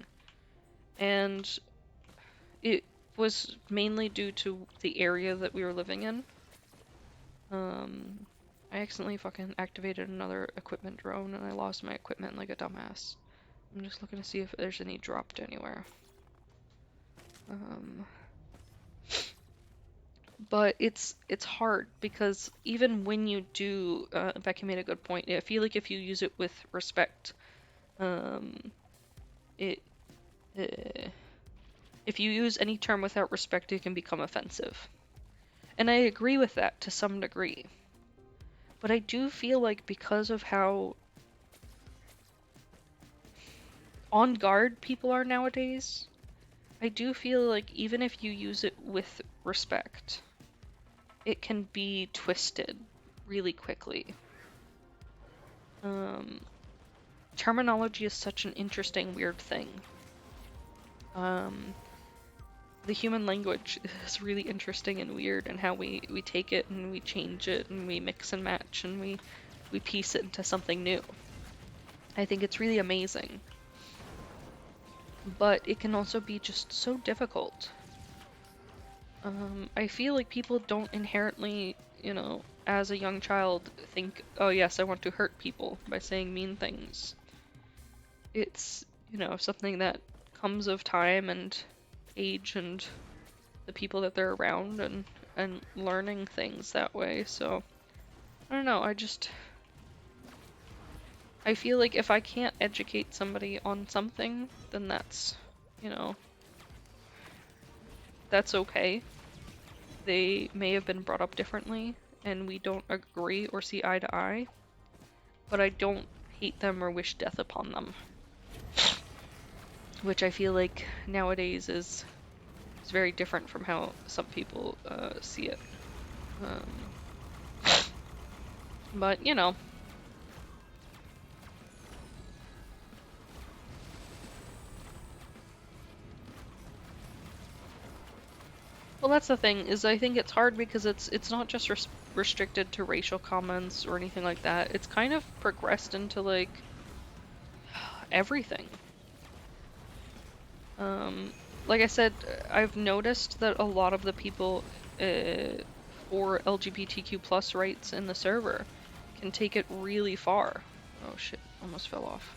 And it was mainly due to the area that we were living in. I accidentally fucking activated another equipment drone and I lost my equipment like a dumbass. I'm just looking to see if there's any dropped anywhere. But it's hard because even when you do, Becky made a good point. I feel like if you use it with respect, if you use any term without respect, it can become offensive. And I agree with that to some degree. But I do feel like because of how on guard people are nowadays, I do feel like even if you use it with respect, it can be twisted really quickly. Terminology is such an interesting, weird thing. The human language is really interesting and weird, and how we take it and we change it and we mix and match and we piece it into something new. I think it's really amazing. But it can also be just so difficult. I feel like people don't inherently, you know, as a young child think, oh yes, I want to hurt people by saying mean things. It's, you know, something that comes of time and age and the people that they're around and learning things that way. So, I don't know, I feel like if I can't educate somebody on something, then that's, you know, that's okay. They may have been brought up differently, and we don't agree or see eye to eye, but I don't hate them or wish death upon them. which I feel like nowadays is very different from how some people see it. But you know. Well, that's the thing, is I think it's hard because it's not just restricted to racial comments or anything like that. It's kind of progressed into like everything. Like I said, I've noticed that a lot of the people for LGBTQ plus rights in the server can take it really far. Oh shit, almost fell off.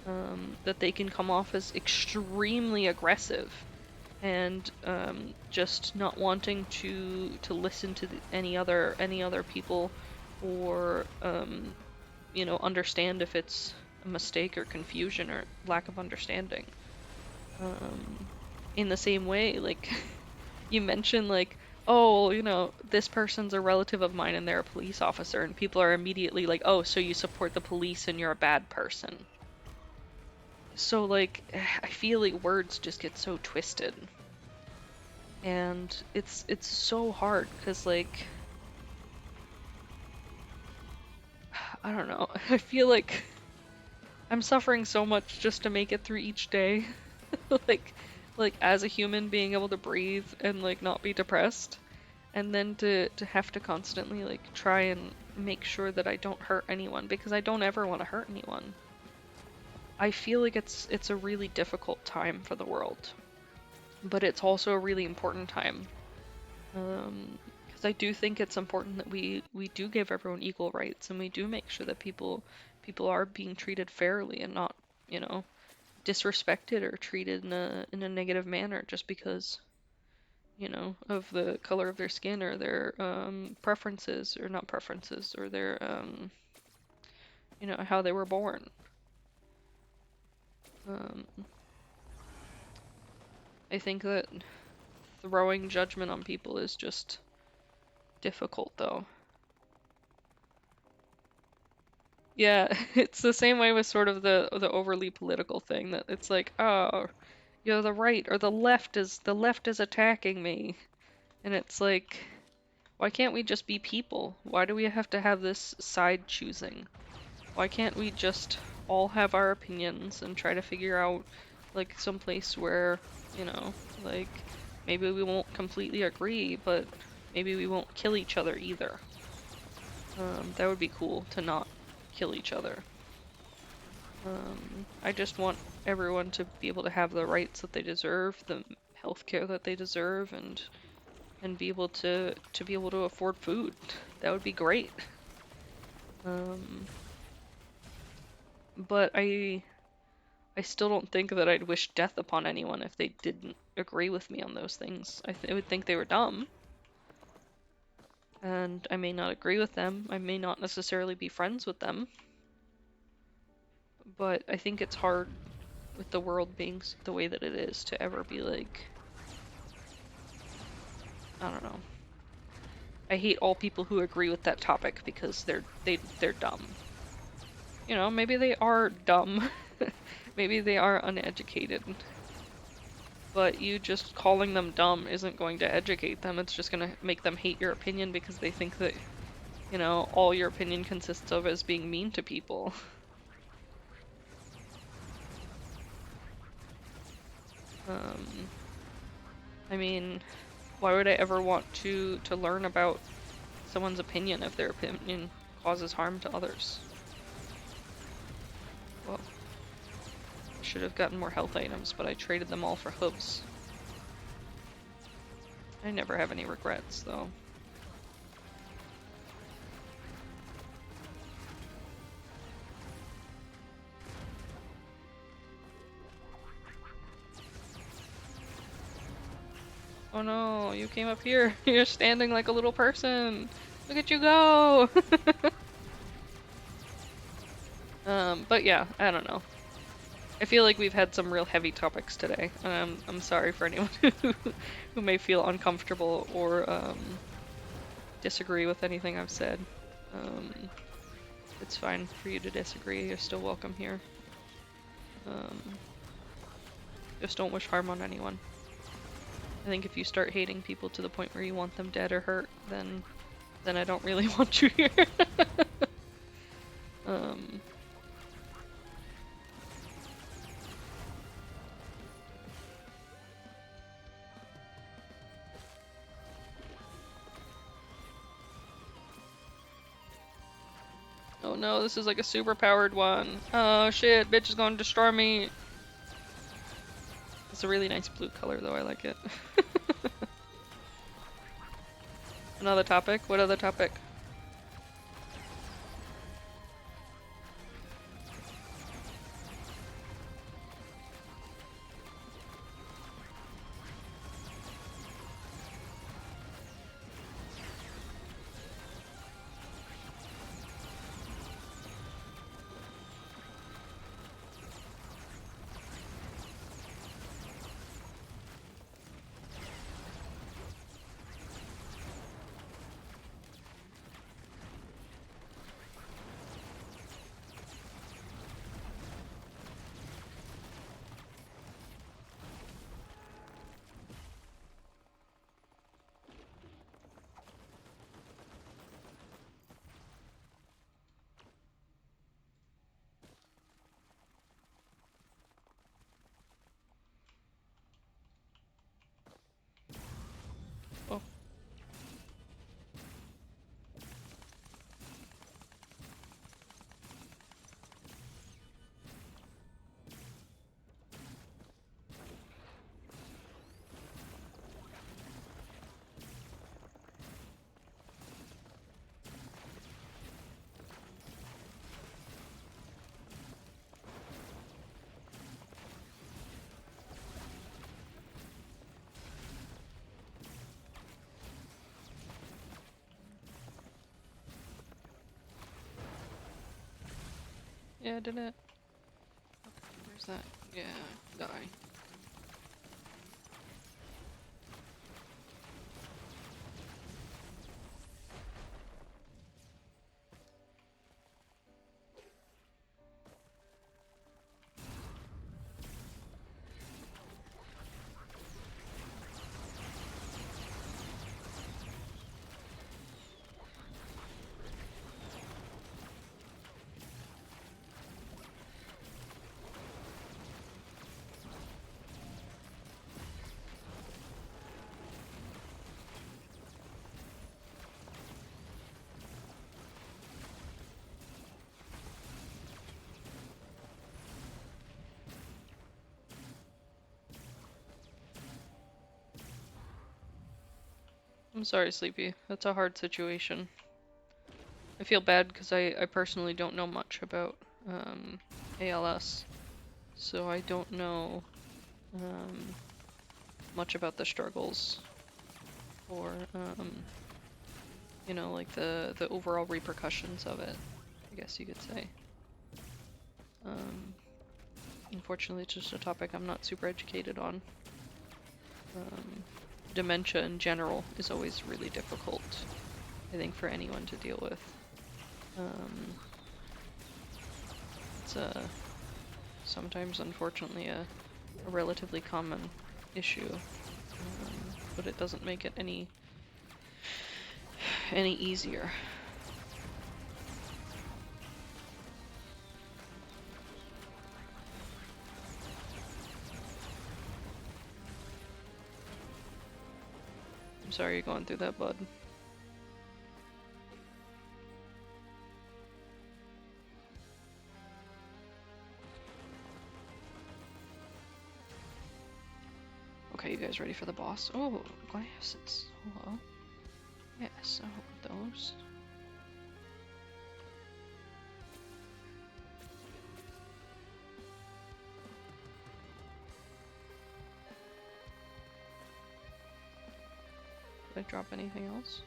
That they can come off as extremely aggressive and just not wanting to listen to any other people or you know, understand if it's a mistake or confusion or lack of understanding. In the same way, like you mentioned, like, oh, you know, this person's a relative of mine and they're a police officer, and people are immediately like, oh, so you support the police and you're a bad person. So like I feel like words just get so twisted. And it's so hard because like I don't know. I feel like I'm suffering so much just to make it through each day. like as a human being able to breathe and like not be depressed, and then to have to constantly like try and make sure that I don't hurt anyone because I don't ever want to hurt anyone. I feel like it's a really difficult time for the world, but it's also a really important time. Because I do think it's important that we do give everyone equal rights and we do make sure that people are being treated fairly and not, you know, disrespected or treated in a negative manner just because, you know, of the color of their skin or their preferences or not preferences or their you know, how they were born. Um, I think that throwing judgment on people is just difficult though. Yeah, it's the same way with sort of the overly political thing that it's like, oh, you know, the right or the left is attacking me. And it's like, why can't we just be people? Why do we have to have this side choosing? Why can't we just all have our opinions and try to figure out like some place where, you know, like maybe we won't completely agree, but maybe we won't kill each other either. That would be cool to not kill each other. I just want everyone to be able to have the rights that they deserve, the healthcare that they deserve, and be able to be able to afford food. That would be great. But I still don't think that I'd wish death upon anyone if they didn't agree with me on those things. I would think they were dumb. And I may not agree with them. I may not necessarily be friends with them. But I think it's hard with the world being the way that it is to ever be like, I don't know. I hate all people who agree with that topic because they're dumb. You know, maybe they are dumb. Maybe they are uneducated. But you just calling them dumb isn't going to educate them. It's just going to make them hate your opinion because they think that, you know, all your opinion consists of is being mean to people. I mean, why would I ever want to learn about someone's opinion if their opinion causes harm to others? Well, I should have gotten more health items, but I traded them all for hooves. I never have any regrets, though. Oh no, you came up here. You're standing like a little person. Look at you go! But yeah, I don't know. I feel like we've had some real heavy topics today, and I'm sorry for anyone who may feel uncomfortable or disagree with anything I've said. It's fine for you to disagree. You're still welcome here. Just don't wish harm on anyone. I think if you start hating people to the point where you want them dead or hurt, then I don't really want you here. Oh no, this is like a super powered one. Oh shit, bitch is gonna destroy me. It's a really nice blue color though, I like it. Another topic? What other topic? Oh. Yeah, did it? Where's that? Yeah, die. I'm sorry, Sleepy. That's a hard situation. I feel bad because I personally don't know much about ALS, so I don't know much about the struggles or you know, like the overall repercussions of it, I guess you could say. Unfortunately, it's just a topic I'm not super educated on. Dementia in general is always really difficult, I think, for anyone to deal with. It's sometimes, unfortunately, a relatively common issue, but it doesn't make it any easier. I'm sorry you're going through that, bud. Okay, you guys ready for the boss? Oh, glasses. Hello. Yes, I want those. Did I drop anything else?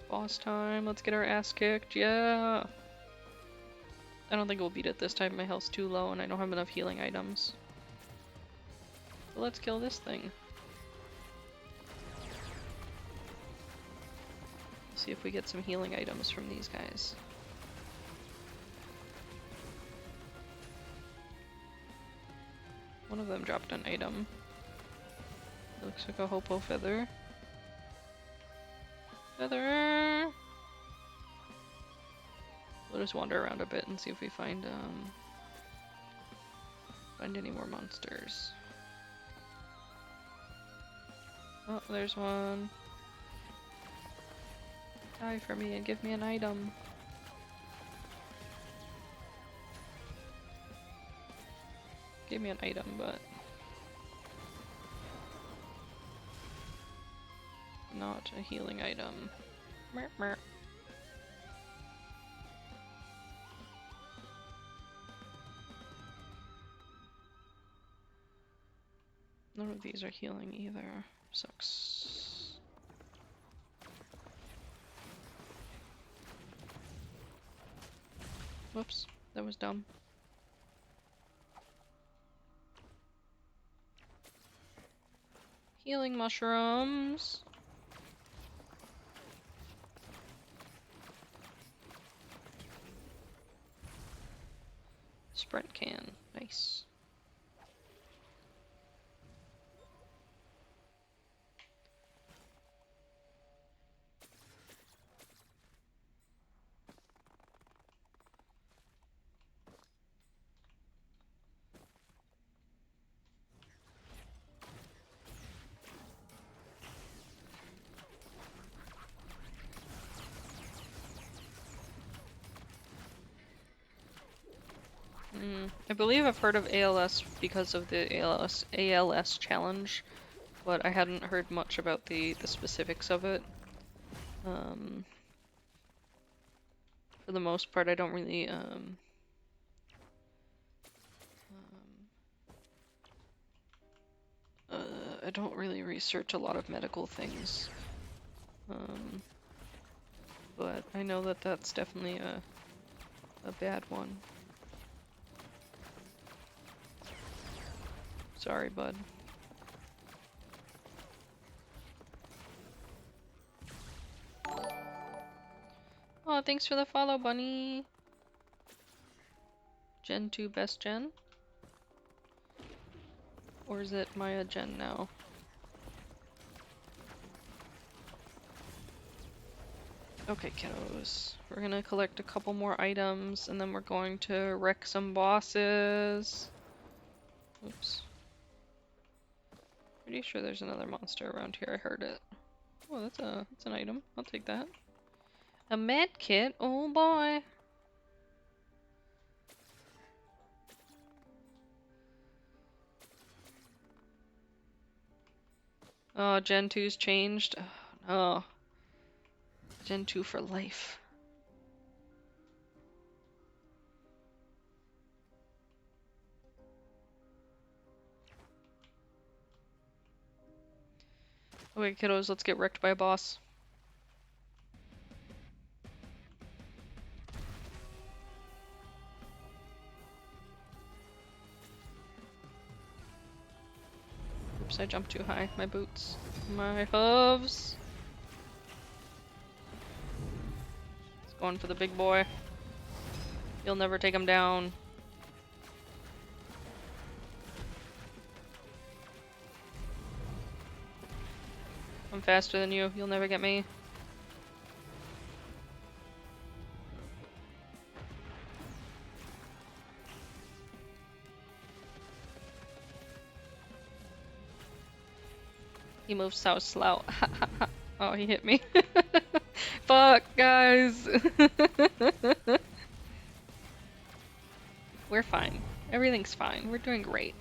Boss time, let's get our ass kicked, yeah! I don't think we'll beat it this time, my health's too low and I don't have enough healing items. But let's kill this thing. See if we get some healing items from these guys. One of them dropped an item. Looks like a Hopo feather. Feather! We'll just wander around a bit and see if we find any more monsters. Oh, there's one. Die for me and give me an item. Give me an item, but not a healing item. Merp, merp. None of these are healing either. Sucks. Whoops, that was dumb. Healing mushrooms. Sprint can. Nice. I believe I've heard of ALS because of the ALS challenge, but I hadn't heard much about the specifics of it. For the most part, I don't really I don't really research a lot of medical things. But I know that that's definitely a bad one. Sorry, bud. Oh, thanks for the follow, bunny. Gen 2 best gen? Or is it Maya Gen now? Okay, kiddos. We're gonna collect a couple more items, and then we're going to wreck some bosses. Oops. Pretty sure there's another monster around here. I heard it. Oh, that's an item. I'll take that. A med kit? Oh boy. Oh, Gen 2's changed. Oh, no. Gen 2 for life. Okay, kiddos, let's get wrecked by a boss. Oops, I jumped too high. My boots. My hooves. It's going for the big boy. You'll never take him down. I'm faster than you. You'll never get me. He moves so slow. Oh, he hit me. Fuck, guys. We're fine. Everything's fine. We're doing great.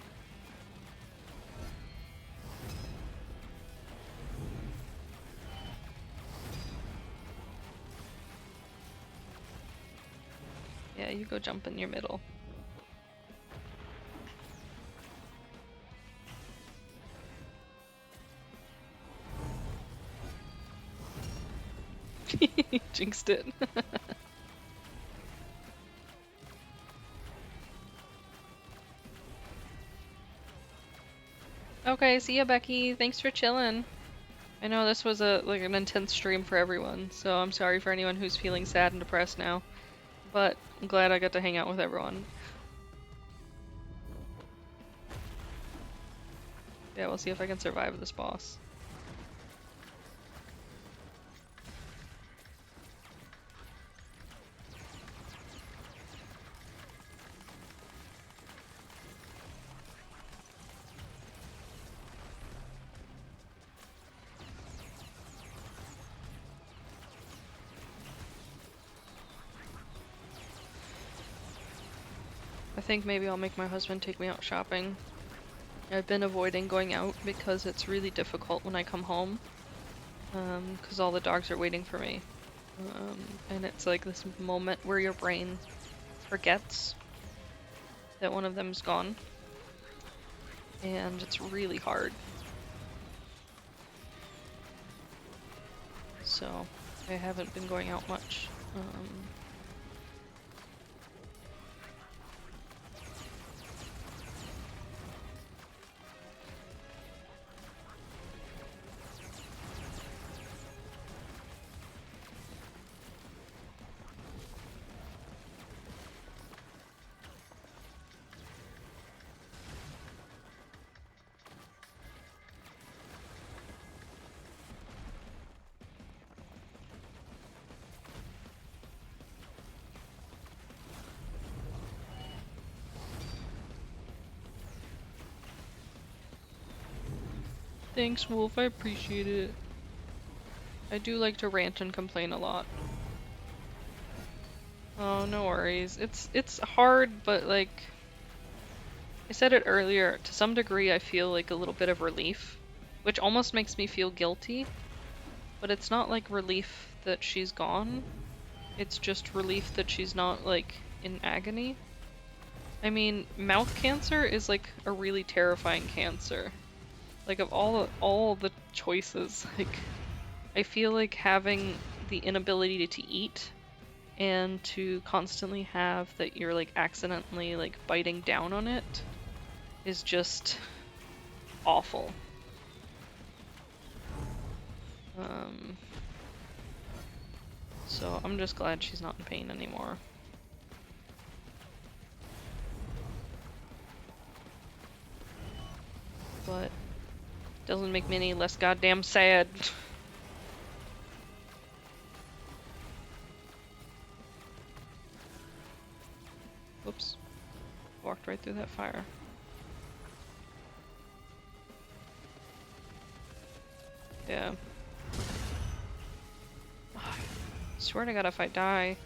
Yeah, you go jump in your middle. Jinxed it. Okay, see ya, Becky. Thanks for chilling. I know this was like an intense stream for everyone, so I'm sorry for anyone who's feeling sad and depressed now. But I'm glad I got to hang out with everyone. Yeah, we'll see if I can survive this boss. I think maybe I'll make my husband take me out shopping. I've been avoiding going out because it's really difficult when I come home. Because all the dogs are waiting for me. And it's like this moment where your brain forgets that one of them's gone. And it's really hard. So, I haven't been going out much. Thanks, Wolf. I appreciate it. I do like to rant and complain a lot. Oh, no worries. It's hard, but like I said it earlier, to some degree I feel like a little bit of relief, which almost makes me feel guilty, but it's not like relief that she's gone. It's just relief that she's not like in agony. I mean, mouth cancer is like a really terrifying cancer. Like of all the choices, like I feel like having the inability to eat and to constantly have that you're like accidentally like biting down on it is just awful. So I'm just glad she's not in pain anymore. But doesn't make me any less goddamn sad. Whoops. Walked right through that fire. Yeah. I swear to God, if I die,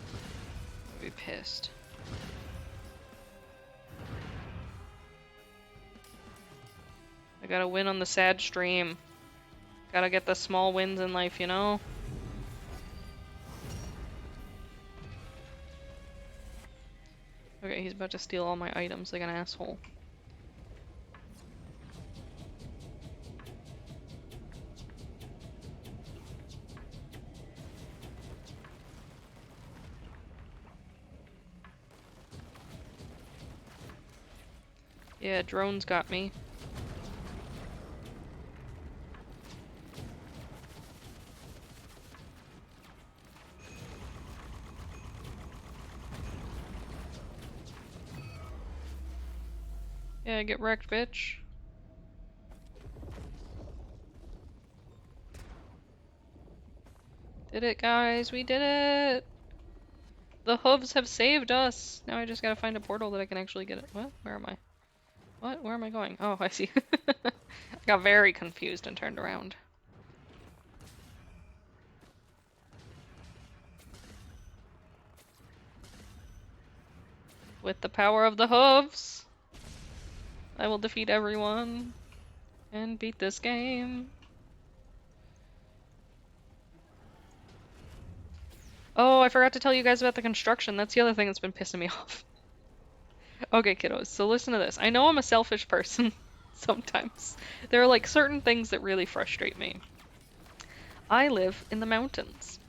I'll be pissed. I gotta win on the sad stream. Gotta get the small wins in life, you know? Okay, he's about to steal all my items like an asshole. Yeah, drones got me. Yeah, get wrecked, bitch. Did it, guys. We did it! The hooves have saved us! Now I just gotta find a portal that I can actually get it. What? Where am I? What? Where am I going? Oh, I see. I got very confused and turned around. With the power of the hooves, I will defeat everyone and beat this game. Oh, I forgot to tell you guys about the construction. That's the other thing that's been pissing me off. Okay, kiddos, so listen to this. I know I'm a selfish person sometimes. There are like certain things that really frustrate me. I live in the mountains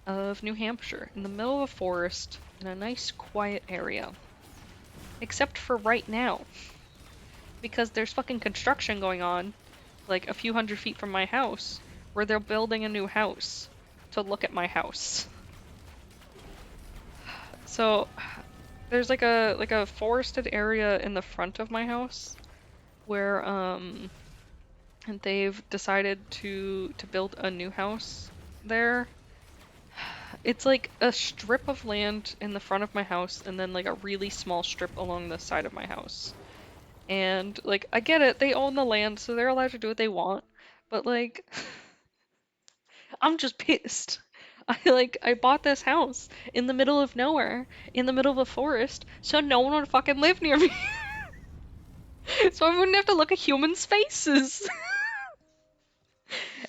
of New Hampshire, in the middle of a forest, in a nice quiet area. Except for right now. Because there's fucking construction going on, like a few hundred feet from my house, where they're building a new house to look at my house. So there's like a forested area in the front of my house where and they've decided to build a new house there. It's like a strip of land in the front of my house and then like a really small strip along the side of my house. And like I get it, they own the land, so they're allowed to do what they want. But like I'm just pissed. I bought this house in the middle of nowhere, in the middle of a forest, so no one would fucking live near me. So I wouldn't have to look at humans' faces.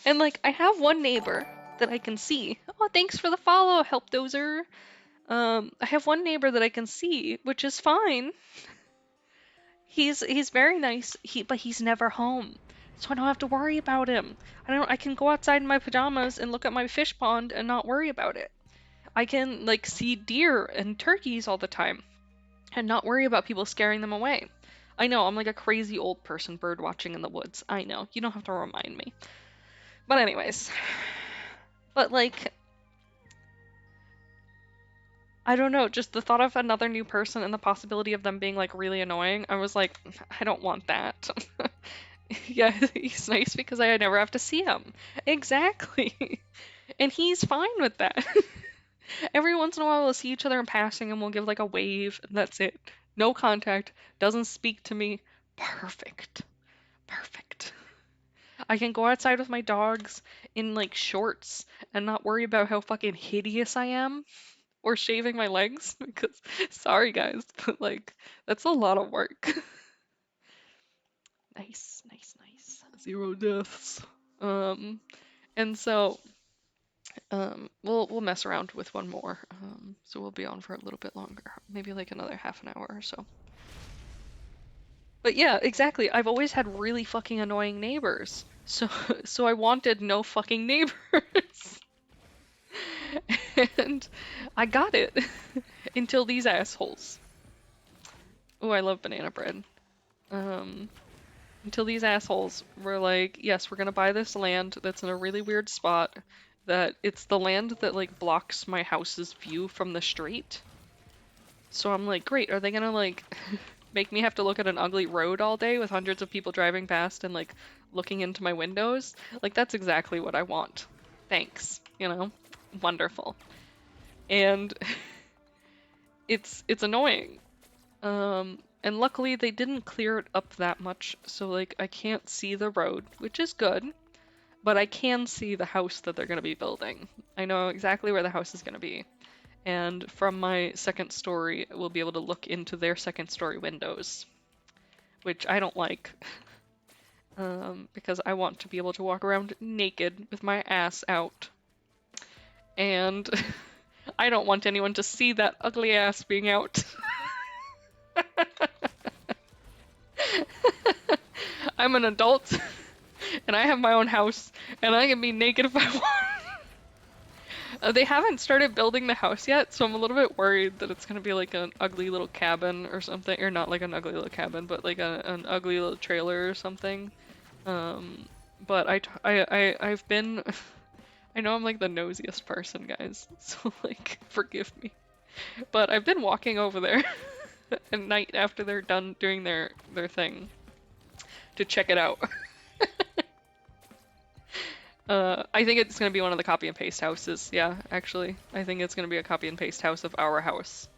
And like I have one neighbor that I can see. Oh, thanks for the follow, Help Dozer. I have one neighbor that I can see, which is fine. He's very nice. But he's never home. So I don't have to worry about him. I can go outside in my pajamas and look at my fish pond and not worry about it. I can like see deer and turkeys all the time and not worry about people scaring them away. I know, I'm like a crazy old person bird watching in the woods. I know. You don't have to remind me. But anyways. But like I don't know, just the thought of another new person and the possibility of them being like really annoying, I was like, I don't want that. Yeah, he's nice because I never have to see him. Exactly. And he's fine with that. Every once in a while we'll see each other in passing and we'll give like a wave and that's it. No contact, doesn't speak to me. Perfect. Perfect. I can go outside with my dogs in like shorts and not worry about how fucking hideous I am or shaving my legs because sorry guys, but like that's a lot of work. Nice, nice, nice. 0 deaths. And so we'll mess around with one more. So we'll be on for a little bit longer, maybe like another half an hour or so. But yeah, exactly. I've always had really fucking annoying neighbors. So I wanted no fucking neighbors. And I got it until these assholes. Oh, I love banana bread. Until these assholes were like, yes, we're gonna buy this land that's in a really weird spot, that it's the land that like blocks my house's view from the street. So I'm like, great, are they gonna like make me have to look at an ugly road all day with hundreds of people driving past and like looking into my windows? Like that's exactly what I want. Thanks, you know? Wonderful. And it's annoying. And luckily they didn't clear it up that much, so like I can't see the road, which is good, but I can see the house that they're gonna be building. I know exactly where the house is gonna be. And from my second story, we'll be able to look into their second story windows, which I don't like, because I want to be able to walk around naked with my ass out. And I don't want anyone to see that ugly ass being out. I'm an adult, and I have my own house, and I can be naked if I want. They haven't started building the house yet, so I'm a little bit worried that it's gonna be like an ugly little cabin or something, or not like an ugly little cabin, but like an ugly little trailer or something. But I've been, I know I'm like the nosiest person, guys, so like forgive me. But I've been walking over there at night after they're done doing their thing to check it out. I think it's gonna be one of the copy and paste houses. Yeah, actually, I think it's gonna be a copy and paste house of our house.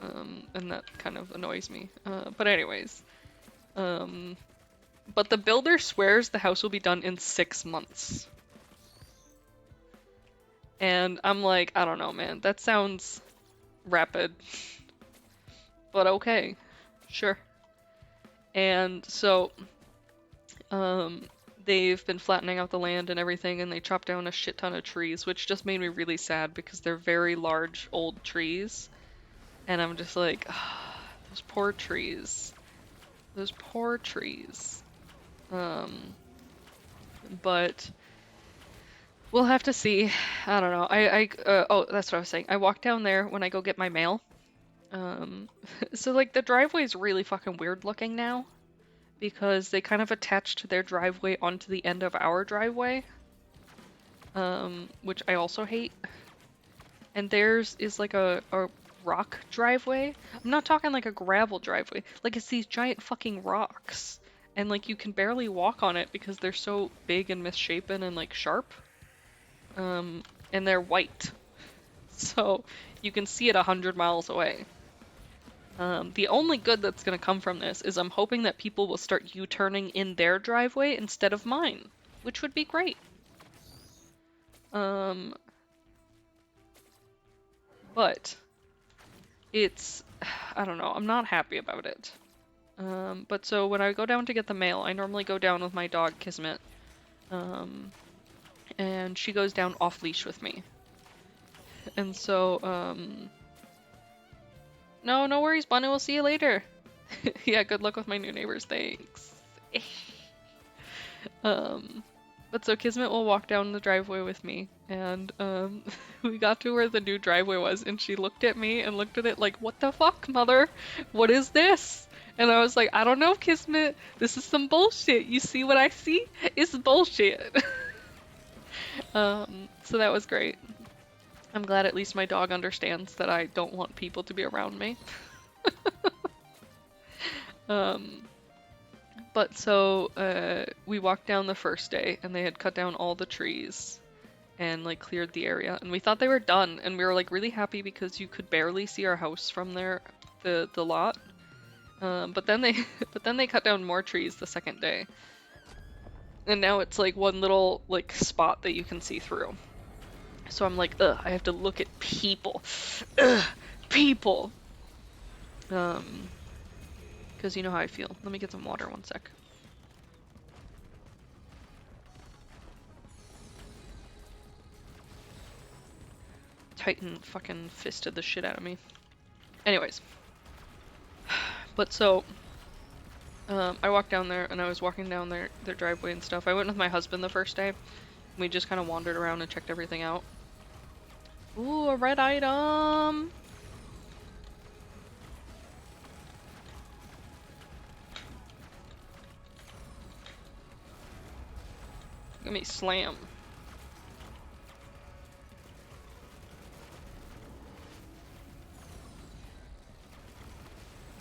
And that kind of annoys me. But anyways, but the builder swears the house will be done in 6 months. And I'm like, I don't know, man. That sounds rapid. But okay, sure. And so, they've been flattening out the land and everything, and they chopped down a shit ton of trees, which just made me really sad because they're very large old trees. And I'm just like, oh, those poor trees. Those poor trees. But we'll have to see. I don't know. Oh, that's what I was saying. I walk down there when I go get my mail. So like the driveway is really fucking weird looking now, because they kind of attached their driveway onto the end of our driveway, which I also hate. And theirs is like a rock driveway. I'm not talking like a gravel driveway. Like it's these giant fucking rocks. and like you can barely walk on it because they're so big and misshapen and like sharp. And they're white, so you can see it 100 miles away. The only good that's gonna come from this is I'm hoping that people will start U-turning in their driveway instead of mine, which would be great. But it's, I don't know, I'm not happy about it. But so when I go down to get the mail, I normally go down with my dog Kismet. And she goes down off leash with me. And so, no worries, Bunny, we'll see you later. Yeah, good luck with my new neighbors, thanks. But so Kismet will walk down the driveway with me, and we got to where the new driveway was, and she looked at me and looked at it like, what the fuck, mother? What is this? And I was like, I don't know, Kismet. This is some bullshit. You see what I see? It's bullshit. So that was great. I'm glad at least my dog understands that I don't want people to be around me. But so we walked down the first day, and they had cut down all the trees and like cleared the area, and we thought they were done, and we were like really happy because you could barely see our house from there, the lot. But then they cut down more trees the second day, and now it's like one little like spot that you can see through. So I'm like, ugh, I have to look at people. Ugh, people. Because you know how I feel. Let me get some water, one sec. Titan fucking fisted the shit out of me. Anyways. But so, I walked down there, and I was walking down their driveway and stuff. I went with my husband the first day. We just kind of wandered around and checked everything out. Ooh, a red item! Give me slam.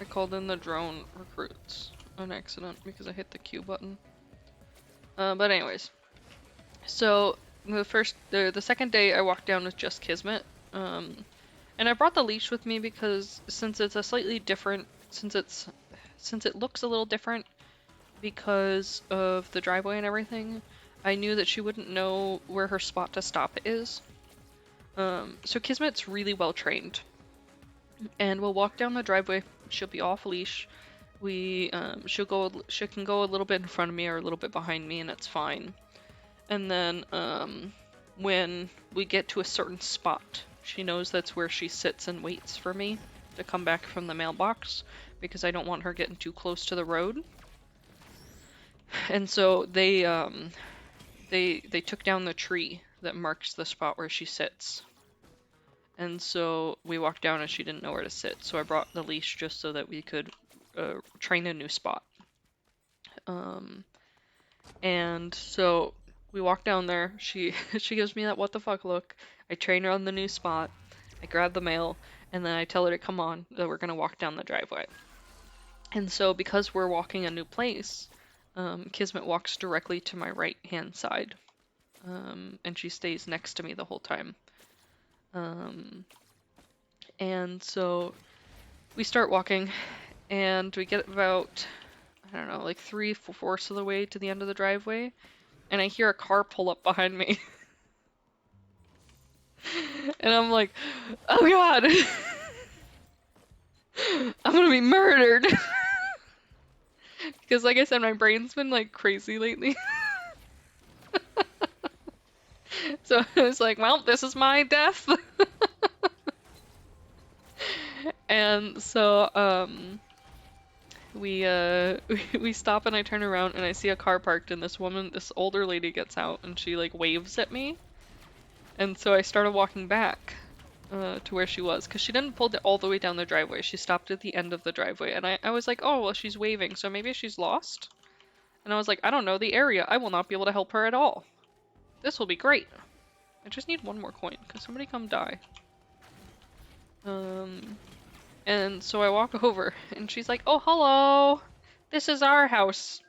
I called in the drone recruits on accident because I hit the Q button. But anyways. So, the second day I walked down with just Kismet. And I brought the leash with me because since it's a slightly different, since it looks a little different because of the driveway and everything, I knew that she wouldn't know where her spot to stop is. So Kismet's really well trained, and we'll walk down the driveway. She'll be off leash. She can go a little bit in front of me or a little bit behind me, and it's fine. And then when we get to a certain spot, she knows that's where she sits and waits for me to come back from the mailbox because I don't want her getting too close to the road. And so they took down the tree that marks the spot where she sits. And so we walked down and she didn't know where to sit. So I brought the leash just so that we could train a new spot. And so we walk down there. She gives me that what the fuck look. I train her on the new spot. I grab the mail, and then I tell her to come on, that we're gonna walk down the driveway. And so because we're walking a new place, Kismet walks directly to my right hand side. And she stays next to me the whole time. And so we start walking, and we get about, I don't know, like 3/4 of the way to the end of the driveway, and I hear a car pull up behind me. And I'm like, oh god! I'm gonna be murdered! Because like I said, my brain's been like crazy lately. So I was like, well, this is my death. And so, we stop and I turn around and I see a car parked and this older lady gets out and she like waves at me. And so I started walking back to where she was because she didn't pull all the way down the driveway. She stopped at the end of the driveway and I was like, oh, well, she's waving, so maybe she's lost. And I was like, I don't know the area. I will not be able to help her at all. This will be great. I just need one more coin. Could somebody come die? And so I walk over and she's like, oh, hello. This is our house.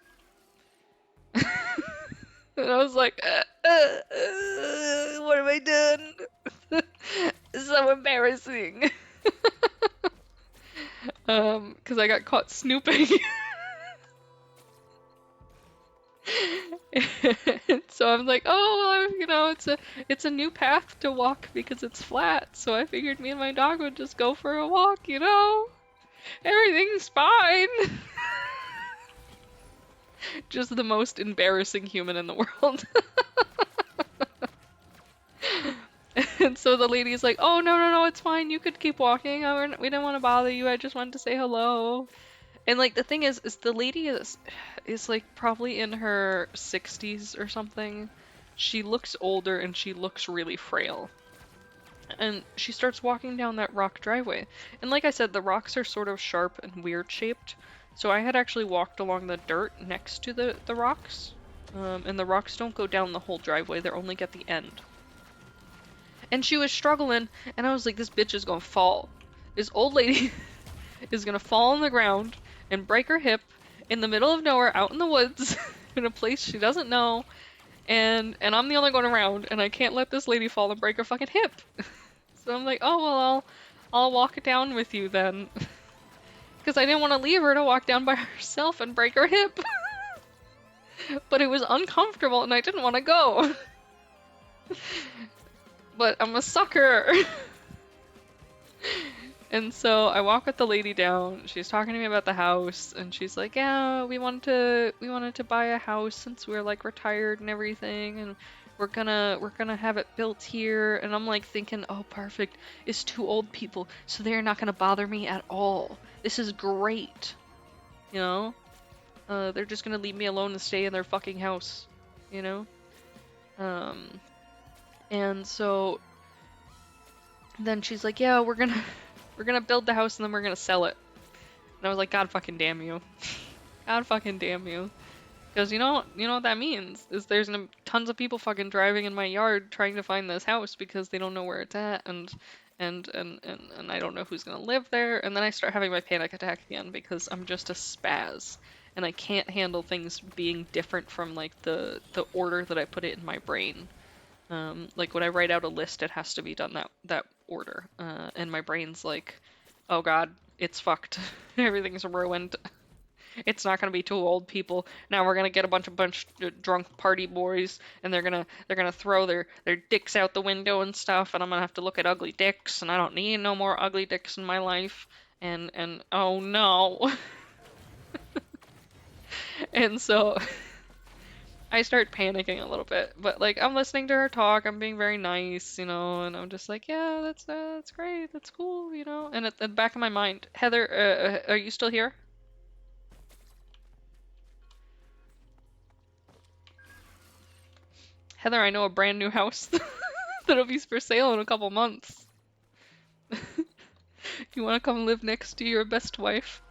And I was like, what have I done? So embarrassing. Because I got caught snooping. So I'm like, oh, well, it's a new path to walk because it's flat. So I figured me and my dog would just go for a walk, Everything's fine. Just the most embarrassing human in the world. And so the lady's like, oh, no, no, no, it's fine. You could keep walking. We didn't want to bother you. I just wanted to say hello. And like the thing is the lady is like probably in her 60s or something. She looks older and she looks really frail. And she starts walking down that rock driveway. And like I said, the rocks are sort of sharp and weird shaped. So I had actually walked along the dirt next to the rocks. And the rocks don't go down the whole driveway, they're only at the end. And she was struggling, and I was like, this bitch is gonna fall. This old lady is gonna fall on the ground and break her hip in the middle of nowhere out in the woods in a place she doesn't know. And I'm the only one around, and I can't let this lady fall and break her fucking hip. So I'm like, oh, well, I'll walk it down with you then. Because I didn't want to leave her to walk down by herself and break her hip. But it was uncomfortable and I didn't want to go. But I'm a sucker. And so I walk with the lady down. She's talking to me about the house, and she's like, "Yeah, we wanted to buy a house since we're like retired and everything, and we're gonna have it built here." And I'm like thinking, "Oh, perfect. It's two old people, so they're not gonna bother me at all. This is great, you know? They're just gonna leave me alone and stay in their fucking house, you know?" Um, and so then she's like, "Yeah, we're gonna build the house and then we're gonna sell it." And I was like, God fucking damn you. God fucking damn you. Because you know what that means is there's tons of people fucking driving in my yard trying to find this house because they don't know where it's at, and I don't know who's gonna live there. And then I start having my panic attack again because I'm just a spaz and I can't handle things being different from like the order that I put it in my brain. Like when I write out a list, it has to be done that order. And my brain's like, oh God, it's fucked. Everything's ruined. It's not gonna be two old people. Now we're gonna get a bunch of drunk party boys, and they're gonna throw their dicks out the window and stuff, and I'm gonna have to look at ugly dicks, and I don't need no more ugly dicks in my life. And oh no. And so I start panicking a little bit, but like I'm listening to her talk, I'm being very nice, and I'm just like, yeah, that's great, that's cool, And at the back of my mind, Heather, are you still here? Heather, I know a brand new house that'll be for sale in a couple months. You want to come live next to your best wife?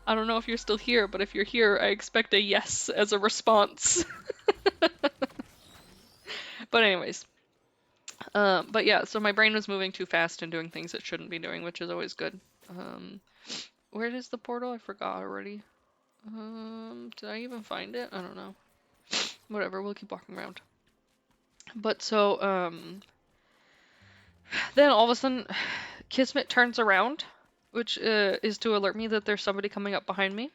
I don't know if you're still here, but if you're here, I expect a yes as a response. But anyways, but yeah, so my brain was moving too fast and doing things it shouldn't be doing, which is always good. Um, where is the portal? I forgot already. Did I even find it? I don't know. Whatever, we'll keep walking around. But so, then all of a sudden, Kismet turns around, which is to alert me that there's somebody coming up behind me.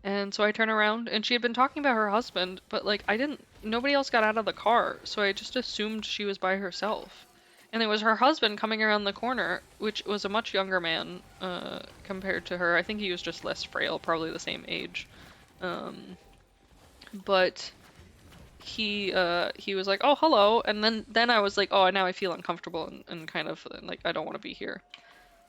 And so I turn around, and she had been talking about her husband, but like nobody else got out of the car, so I just assumed she was by herself. And it was her husband coming around the corner, which was a much younger man compared to her. I think he was just less frail, probably the same age. But he was like, "Oh, hello," and then I was like, "Oh, now I feel uncomfortable and kind of like I don't want to be here."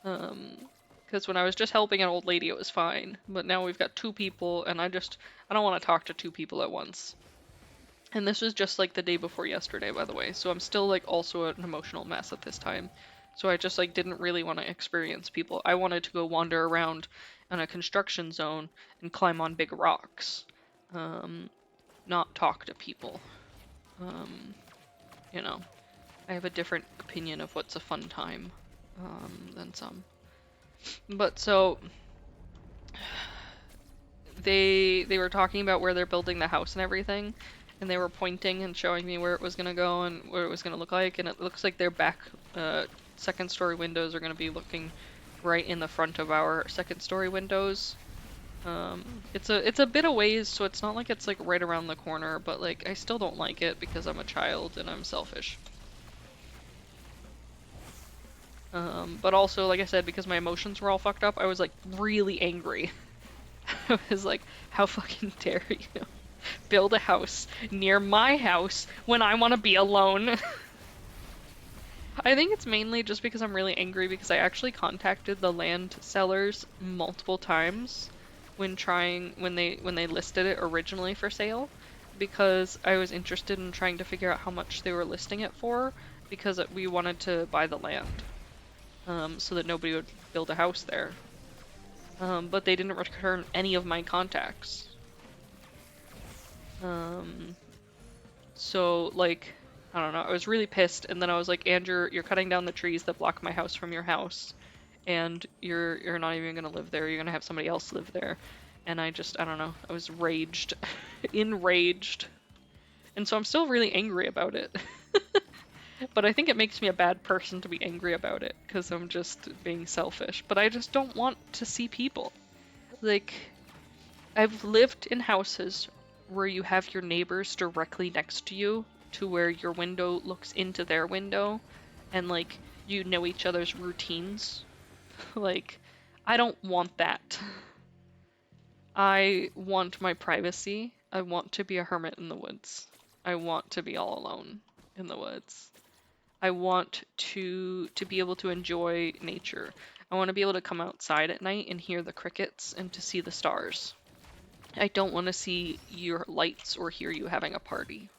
Because when I was just helping an old lady, it was fine. But now we've got two people, and I don't want to talk to two people at once. And this was just like the day before yesterday, by the way. So I'm still like also an emotional mess at this time. So I just like didn't really want to experience people. I wanted to go wander around in a construction zone and climb on big rocks. Not talk to people. I have a different opinion of what's a fun time than some. But so they were talking about where they're building the house and everything, and they were pointing and showing me where it was gonna go and what it was gonna look like, and it looks like their back second story windows are gonna be looking right in the front of our second story windows. It's a bit of ways, so it's not like it's like right around the corner, but like I still don't like it because I'm a child and I'm selfish. But also, like I said, because my emotions were all fucked up, I was like really angry. I was like, how fucking dare you build a house near my house when I want to be alone? I think it's mainly just because I'm really angry because I actually contacted the land sellers multiple times when they listed it originally for sale, because I was interested in trying to figure out how much they were listing it for, because we wanted to buy the land, so that nobody would build a house there. But they didn't return any of my contacts. So like, I don't know, I was really pissed, and then I was like, Andrew, you're cutting down the trees that block my house from your house, and you're not even gonna live there, you're gonna have somebody else live there. And I don't know, I was raged, enraged. And so I'm still really angry about it. But I think it makes me a bad person to be angry about it, because I'm just being selfish. But I just don't want to see people. Like, I've lived in houses where you have your neighbors directly next to you, to where your window looks into their window, and like you know each other's routines. Like, I don't want that. I want my privacy. I want to be a hermit in the woods. I want to be all alone in the woods. I want to be able to enjoy nature. I want to be able to come outside at night and hear the crickets and to see the stars. I don't want to see your lights or hear you having a party.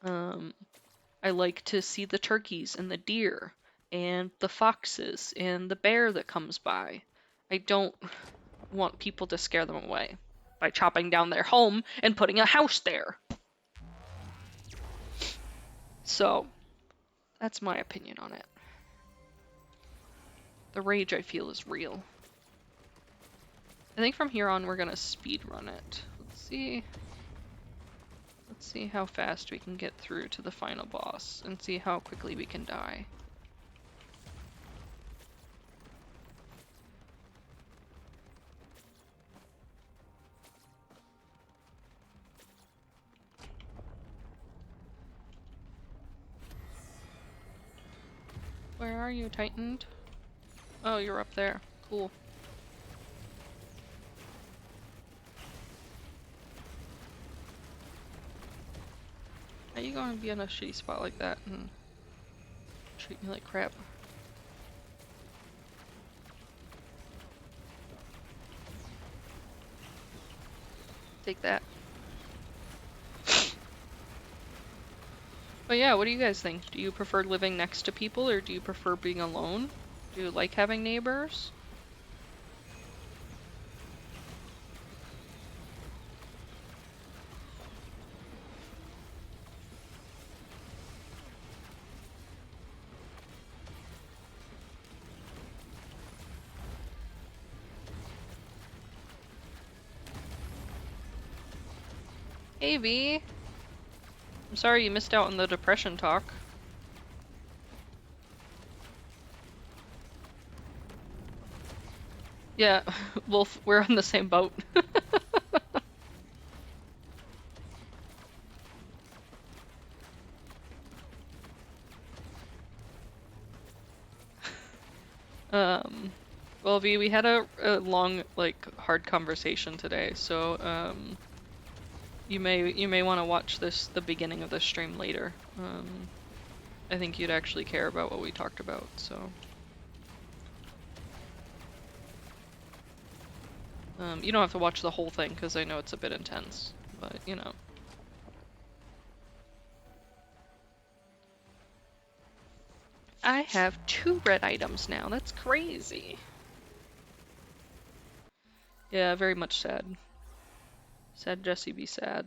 I like to see the turkeys and the deer and the foxes and the bear that comes by. I don't want people to scare them away by chopping down their home and putting a house there. So, that's my opinion on it. The rage I feel is real. I think from here on we're gonna speed run it. Let's see how fast we can get through to the final boss and see how quickly we can die. Where are you, Titaned? Oh, you're up there. Cool. How you gonna be in a shitty spot like that and treat me like crap? Take that. But yeah, what do you guys think? Do you prefer living next to people, or do you prefer being alone? Do you like having neighbors? Hey V! I'm sorry you missed out on the depression talk. Yeah, Wolf, we're on the same boat. Well V, we had a long, like, hard conversation today, so, you may want to watch the beginning of the stream later. I think you'd actually care about what we talked about, so. You don't have to watch the whole thing, because I know it's a bit intense, but, you know. I have 2 red items now, that's crazy. Yeah, very much sad. Sad Jesse be sad.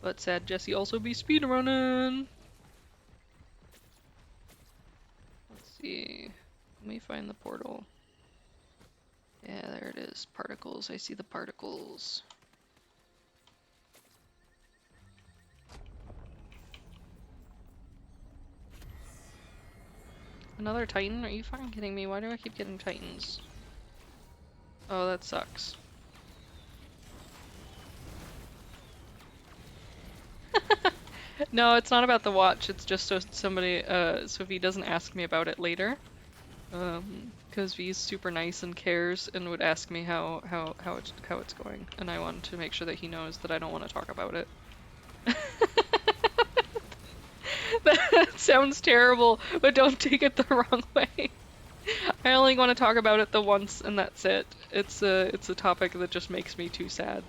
But sad Jesse also be speedrunning. Let's see. Let me find the portal. Yeah, there it is. Particles. I see the particles. Another Titan? Are you fucking kidding me? Why do I keep getting Titans? Oh, that sucks. No, it's not about the watch. It's just so somebody, so if he doesn't ask me about it later. Because V's super nice and cares and would ask me how it's going, and I wanted to make sure that he knows that I don't want to talk about it. That sounds terrible, but don't take it the wrong way. I only want to talk about it the once, and that's it. It's a topic that just makes me too sad.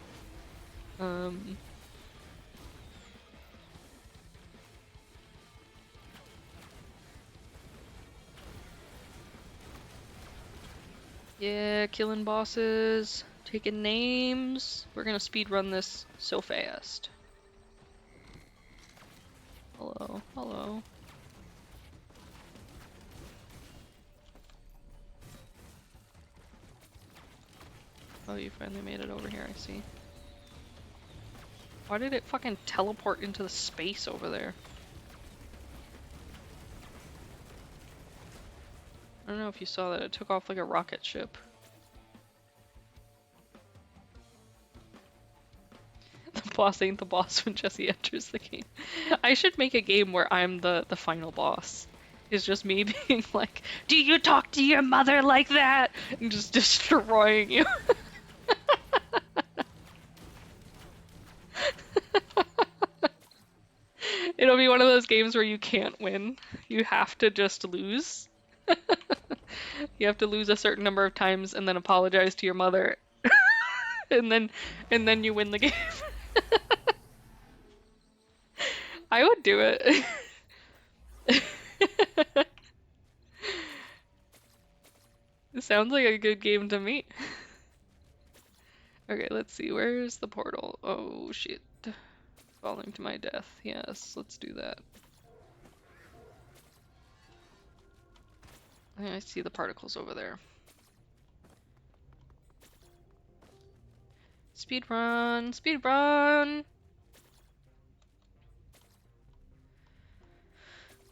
Yeah, killing bosses, taking names. We're gonna speedrun this so fast. Hello, hello. Oh, you finally made it over here, I see. Why did it fucking teleport into the space over there? I don't know if you saw that, it took off like a rocket ship. The boss ain't the boss when Jesse enters the game. I should make a game where I'm the final boss. It's just me being like, do you talk to your mother like that? And just destroying you. It'll be one of those games where you can't win. You have to just lose. You have to lose a certain number of times and then apologize to your mother. and then you win the game. I would do it. It sounds like a good game to me. Okay, let's see. Where's the portal? Oh shit. Falling to my death. Yes, let's do that. I see the particles over there. Speed run! Speed run!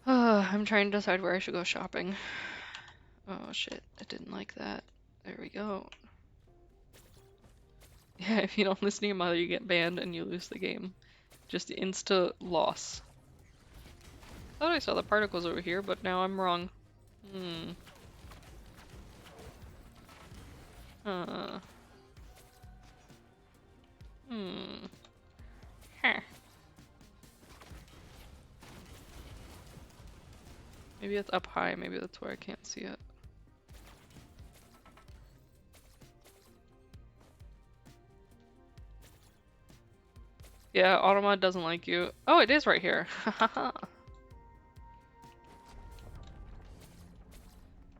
I'm trying to decide where I should go shopping. Oh shit, I didn't like that. There we go. Yeah, if you don't listen to your mother, you get banned and you lose the game. Just insta loss. Thought I saw the particles over here, but now I'm wrong. Hmm. Hmm. Huh. Maybe it's up high, maybe that's where I can't see it. Yeah, Automod doesn't like you. Oh, it is right here.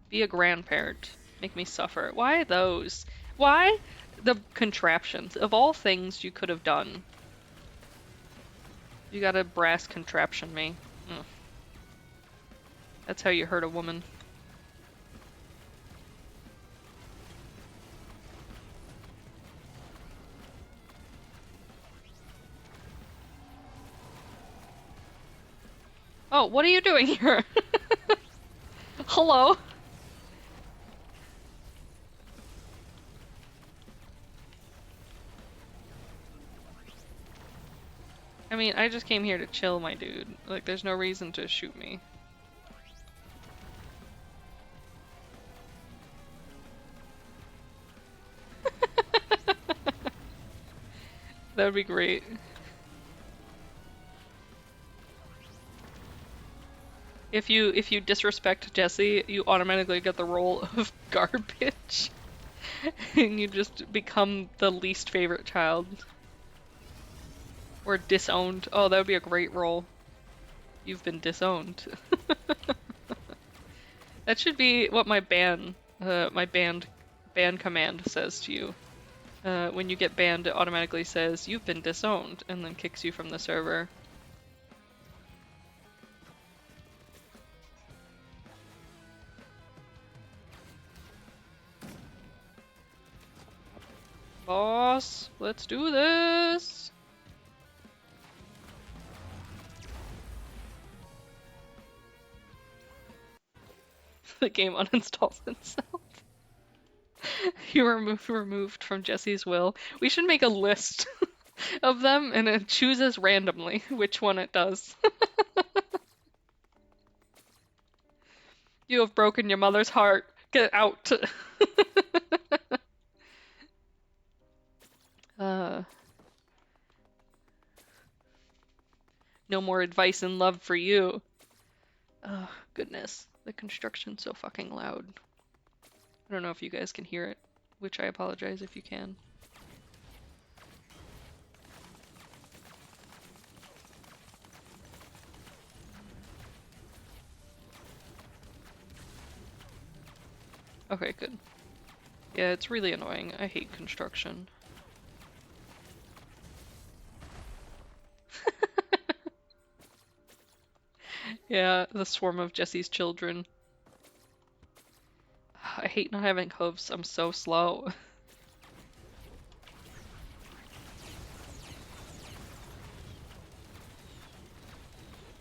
Be a grandparent. Make me suffer. Why those? Why the contraptions? Of all things you could have done. You got a brass contraption me. Mm. That's how you hurt a woman. Oh, what are you doing here? Hello? I mean, I just came here to chill, my dude. Like, there's no reason to shoot me. That would be great. If you disrespect Jesse, you automatically get the role of garbage. And you just become the least favorite child. Or disowned. Oh, that would be a great role. You've been disowned. That should be what my band command says to you. When you get banned, it automatically says, you've been disowned, and then kicks you from the server. Boss, let's do this! The game uninstalls itself. You were removed from Jesse's will. We should make a list of them and it chooses randomly which one it does. You have broken your mother's heart. Get out. uh, no more advice and love for you. Oh, goodness. The construction's so fucking loud. I don't know if you guys can hear it, which I apologize if you can. Okay, good. Yeah, it's really annoying. I hate construction. Yeah, the swarm of Jesse's children. I hate not having hooves. I'm so slow.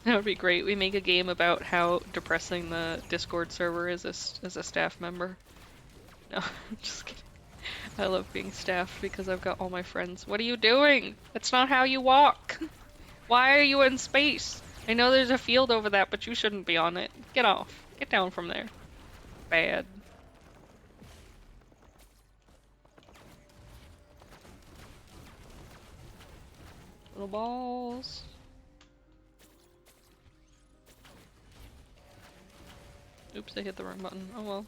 That would be great. We make a game about how depressing the Discord server is as a staff member. No, I'm just kidding. I love being staff because I've got all my friends. What are you doing? That's not how you walk. Why are you in space? I know there's a field over that, but you shouldn't be on it. Get off. Get down from there. Bad. Little balls. Oops, I hit the wrong button. Oh well.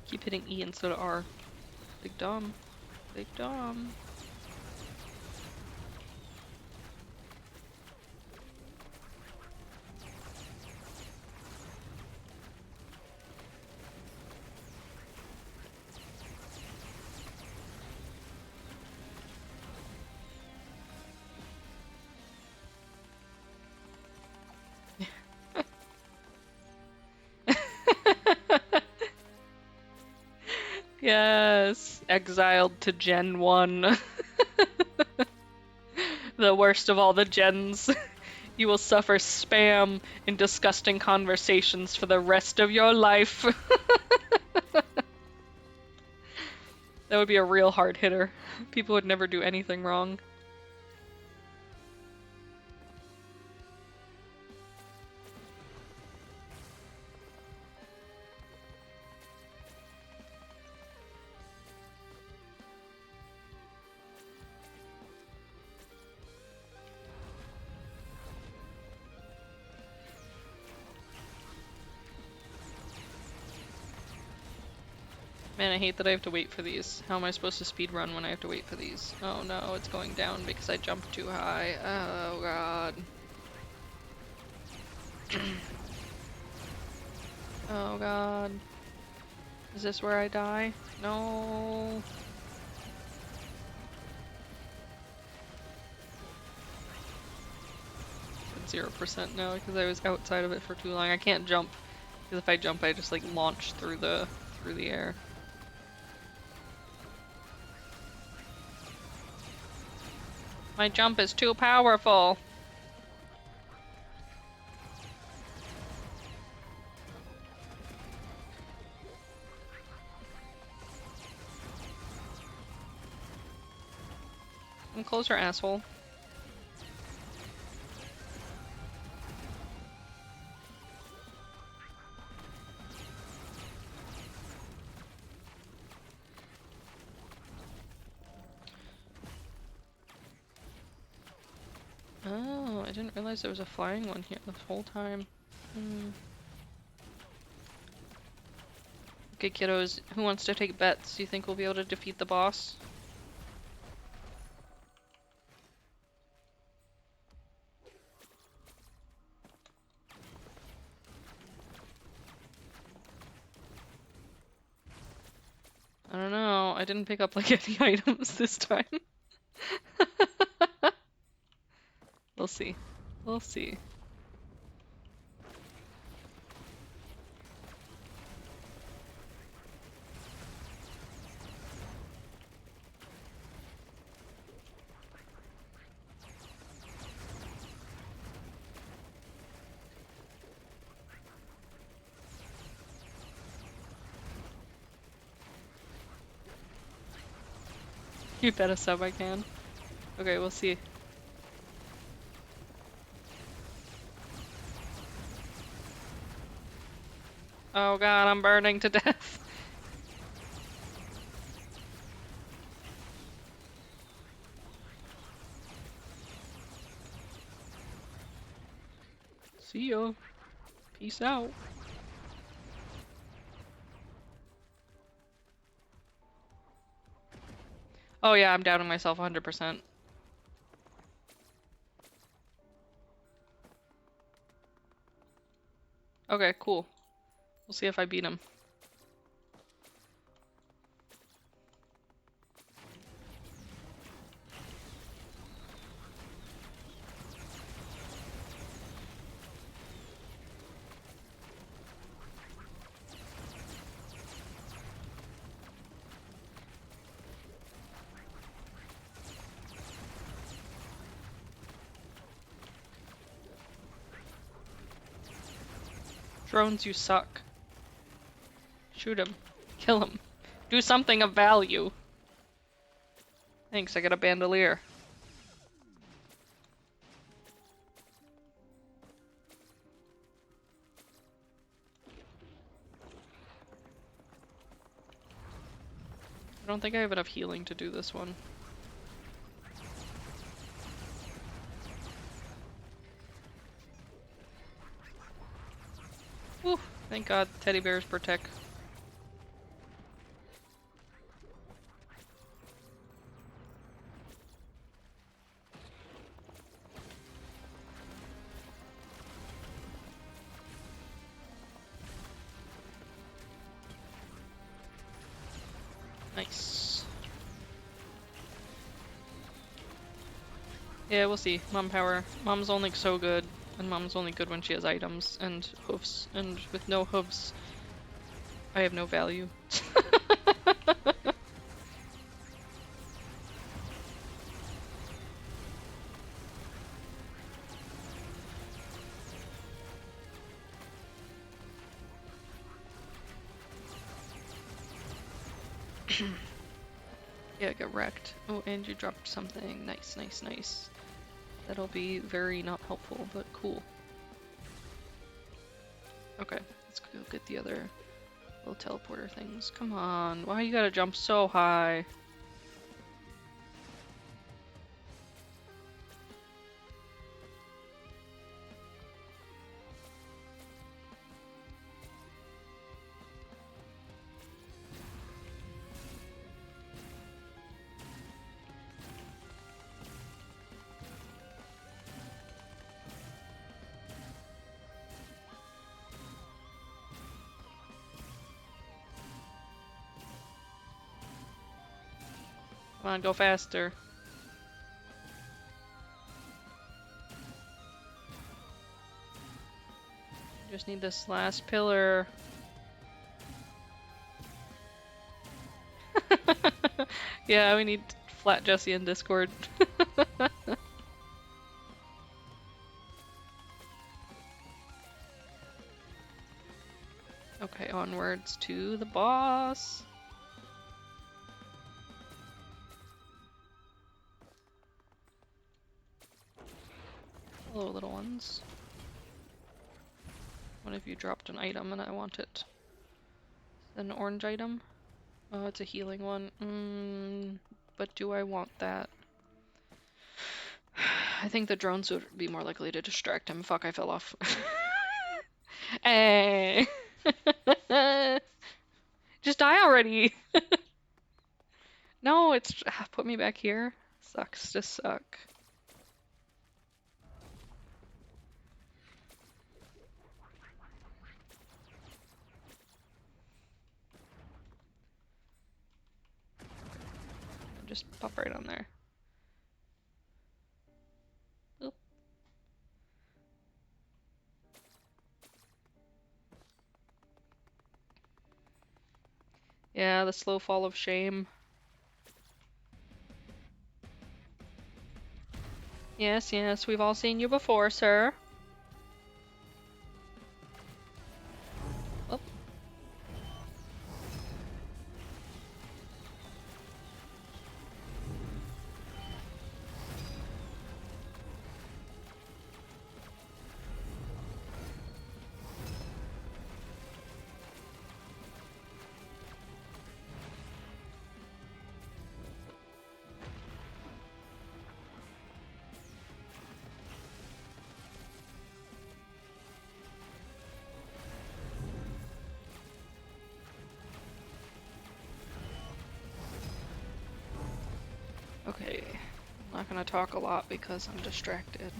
Keep hitting E instead of R. Big dumb. Big dumb. Yes, exiled to Gen 1. The worst of all the gens. You will suffer spam and disgusting conversations for the rest of your life. That would be a real hard hitter. People would never do anything wrong. Man, I hate that I have to wait for these. How am I supposed to speedrun when I have to wait for these? Oh no, it's going down because I jumped too high. Oh god. Oh god. Is this where I die? No. 0% now because I was outside of it for too long. I can't jump because if I jump, I just like launch through the air. My jump is too powerful. Come closer, asshole. Oh, I didn't realize there was a flying one here this whole time. Okay, kiddos, who wants to take bets? Do you think we'll be able to defeat the boss? I don't know. I didn't pick up like any items this time. We'll see. We'll see. You bet a sub I can. Okay, we'll see. Oh god, I'm burning to death. See ya. Peace out. Oh yeah, I'm doubting myself 100%. Okay, cool. We'll see if I beat him. Drones, you suck. Shoot him. Kill him. Do something of value. Thanks, I got a bandolier. I don't think I have enough healing to do this one. Whew, thank god teddy bears protect. Nice. Yeah, we'll see. Mom power. Mom's only so good, and Mom's only good when she has items and hoofs, and with no hoofs, I have no value. Yeah, get wrecked. Oh, and you dropped something. Nice, nice, nice. That'll be very not helpful, but cool. Okay, let's go get the other little teleporter things. Come on, why you gotta jump so high? Come on, go faster. Just need this last pillar. Yeah, we need Flat Jesse in Discord. Okay, onwards to the boss. Hello, little ones. One of you dropped an item and I want it. An orange item? Oh, it's a healing one. But do I want that? I think the drones would be more likely to distract him. Fuck, I fell off. Hey! Just die already! No, it's... Put me back here. Sucks to suck. Just pop right on there. Oop. Yeah, the slow fall of shame. Yes, yes, we've all seen you before, sir. Oh. Not gonna talk a lot because I'm distracted.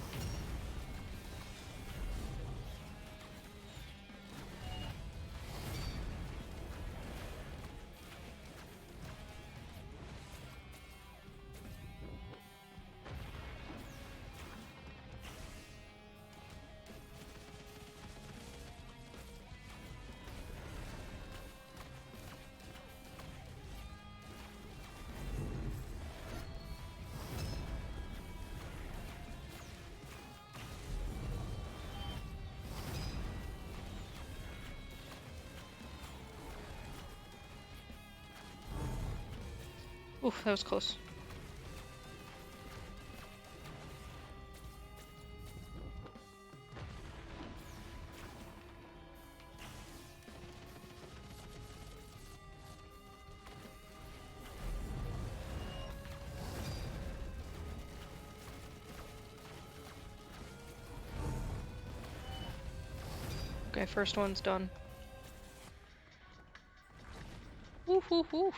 Oof, that was close. Okay, first one's done. Woof, woof, woof.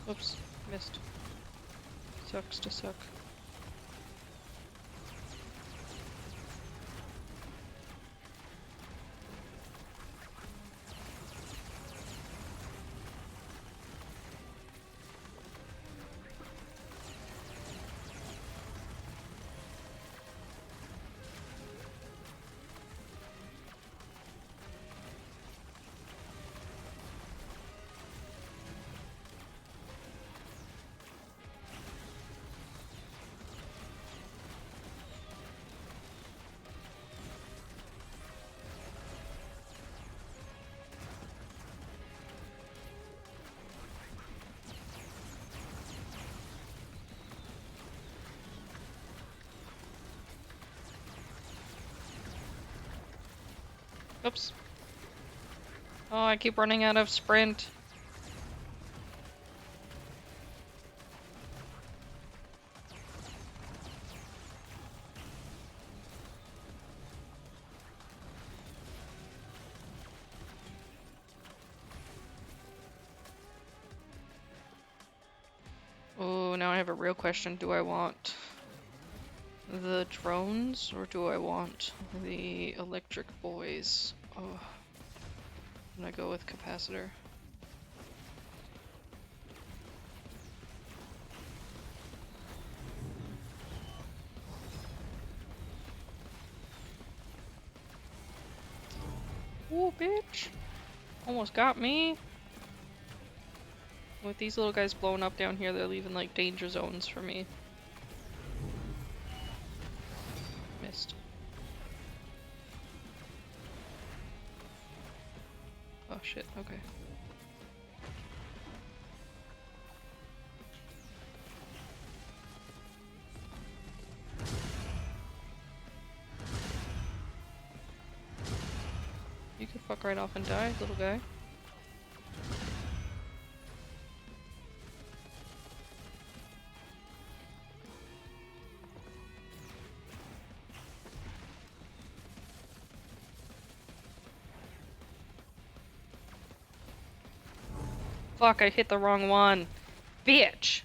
Oops, missed. Sucks to suck. Oops. Oh, I keep running out of sprint. Oh, now I have a real question. Do I want the drones or do I want the electric boys? Oh, I'm gonna go with capacitor. Ooh, bitch! Almost got me! With these little guys blowing up down here, they're leaving like danger zones for me. Missed. Oh shit, okay. You can fuck right off and die, little guy. Fuck, I hit the wrong one. Bitch!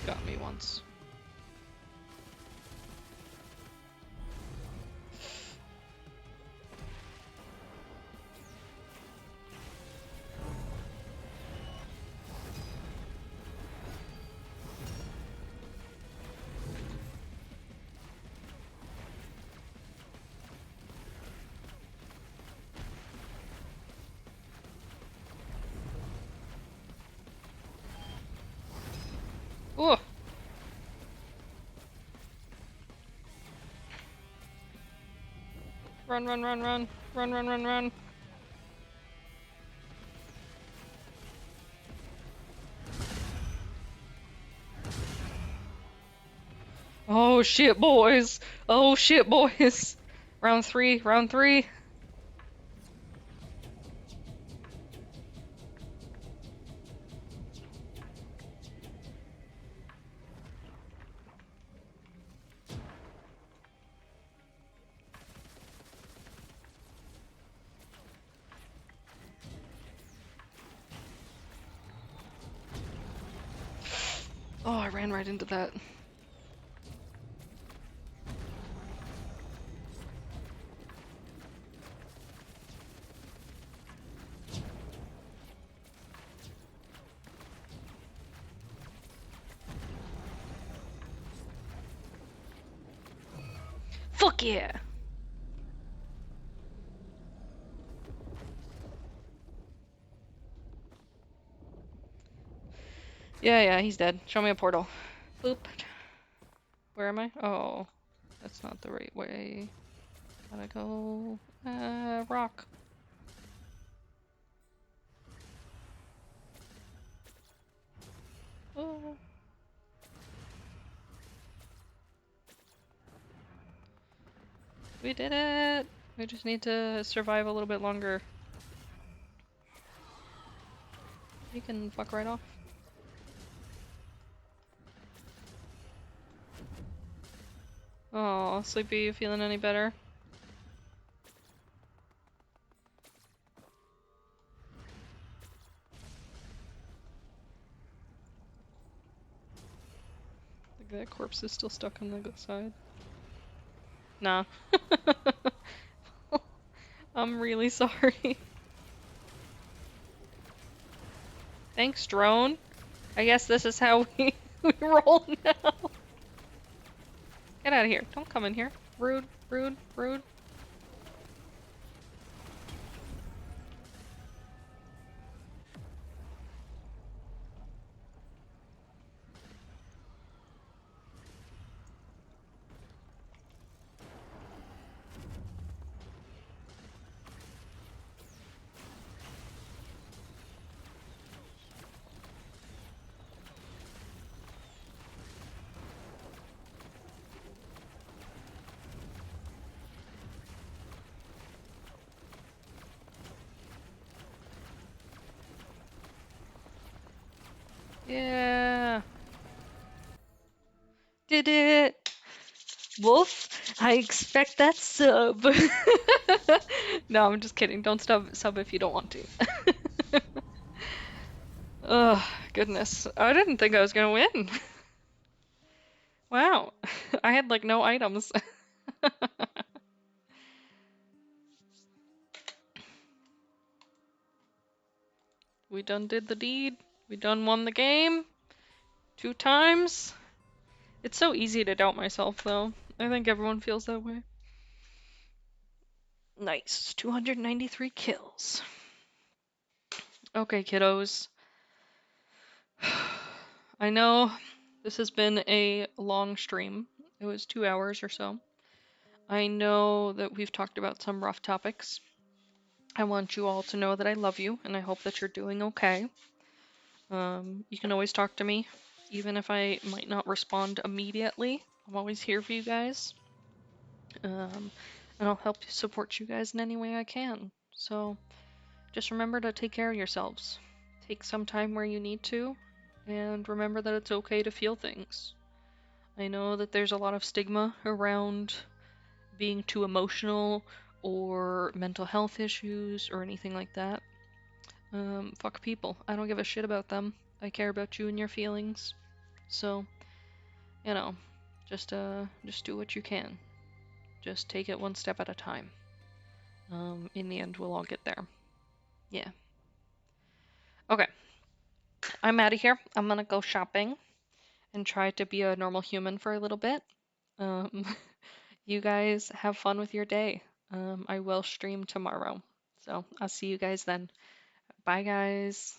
Got me once. Ooh! Run, run, run, run. Run, run, run, run. Oh shit, boys. Oh shit, boys. Round three, round three. Oh, I ran right into that. Fuck yeah! Yeah, yeah, he's dead. Show me a portal. Boop. Where am I? Oh, that's not the right way. Gotta go. Rock. Oh. We did it! We just need to survive a little bit longer. You can fuck right off. Oh, Sleepy, you feeling any better? That corpse is still stuck on the side. Nah. I'm really sorry. Thanks, drone. I guess this is how we roll now. Get out of here. Don't come in here. Rude, rude, rude. Yeah. Did it. Wolf, I expect that sub. No, I'm just kidding. Don't sub if you don't want to. Ugh, goodness. I didn't think I was gonna win. Wow. I had like no items. We done did the deed. We done won the game. 2 times. It's so easy to doubt myself, though. I think everyone feels that way. Nice. 293 kills. Okay, kiddos. I know this has been a long stream. It was 2 hours or so. I know that we've talked about some rough topics. I want you all to know that I love you, and I hope that you're doing okay. You can always talk to me, even if I might not respond immediately. I'm always here for you guys. And I'll help support you guys in any way I can. So just remember to take care of yourselves. Take some time where you need to, and remember that it's okay to feel things. I know that there's a lot of stigma around being too emotional or mental health issues or anything like that. Fuck people. I don't give a shit about them. I care about you and your feelings. So, you know, just do what you can. Just take it one step at a time. In the end, we'll all get there. Yeah. Okay. I'm out of here. I'm gonna go shopping and try to be a normal human for a little bit. Um, you guys have fun with your day. I will stream tomorrow. So I'll see you guys then. Bye, guys.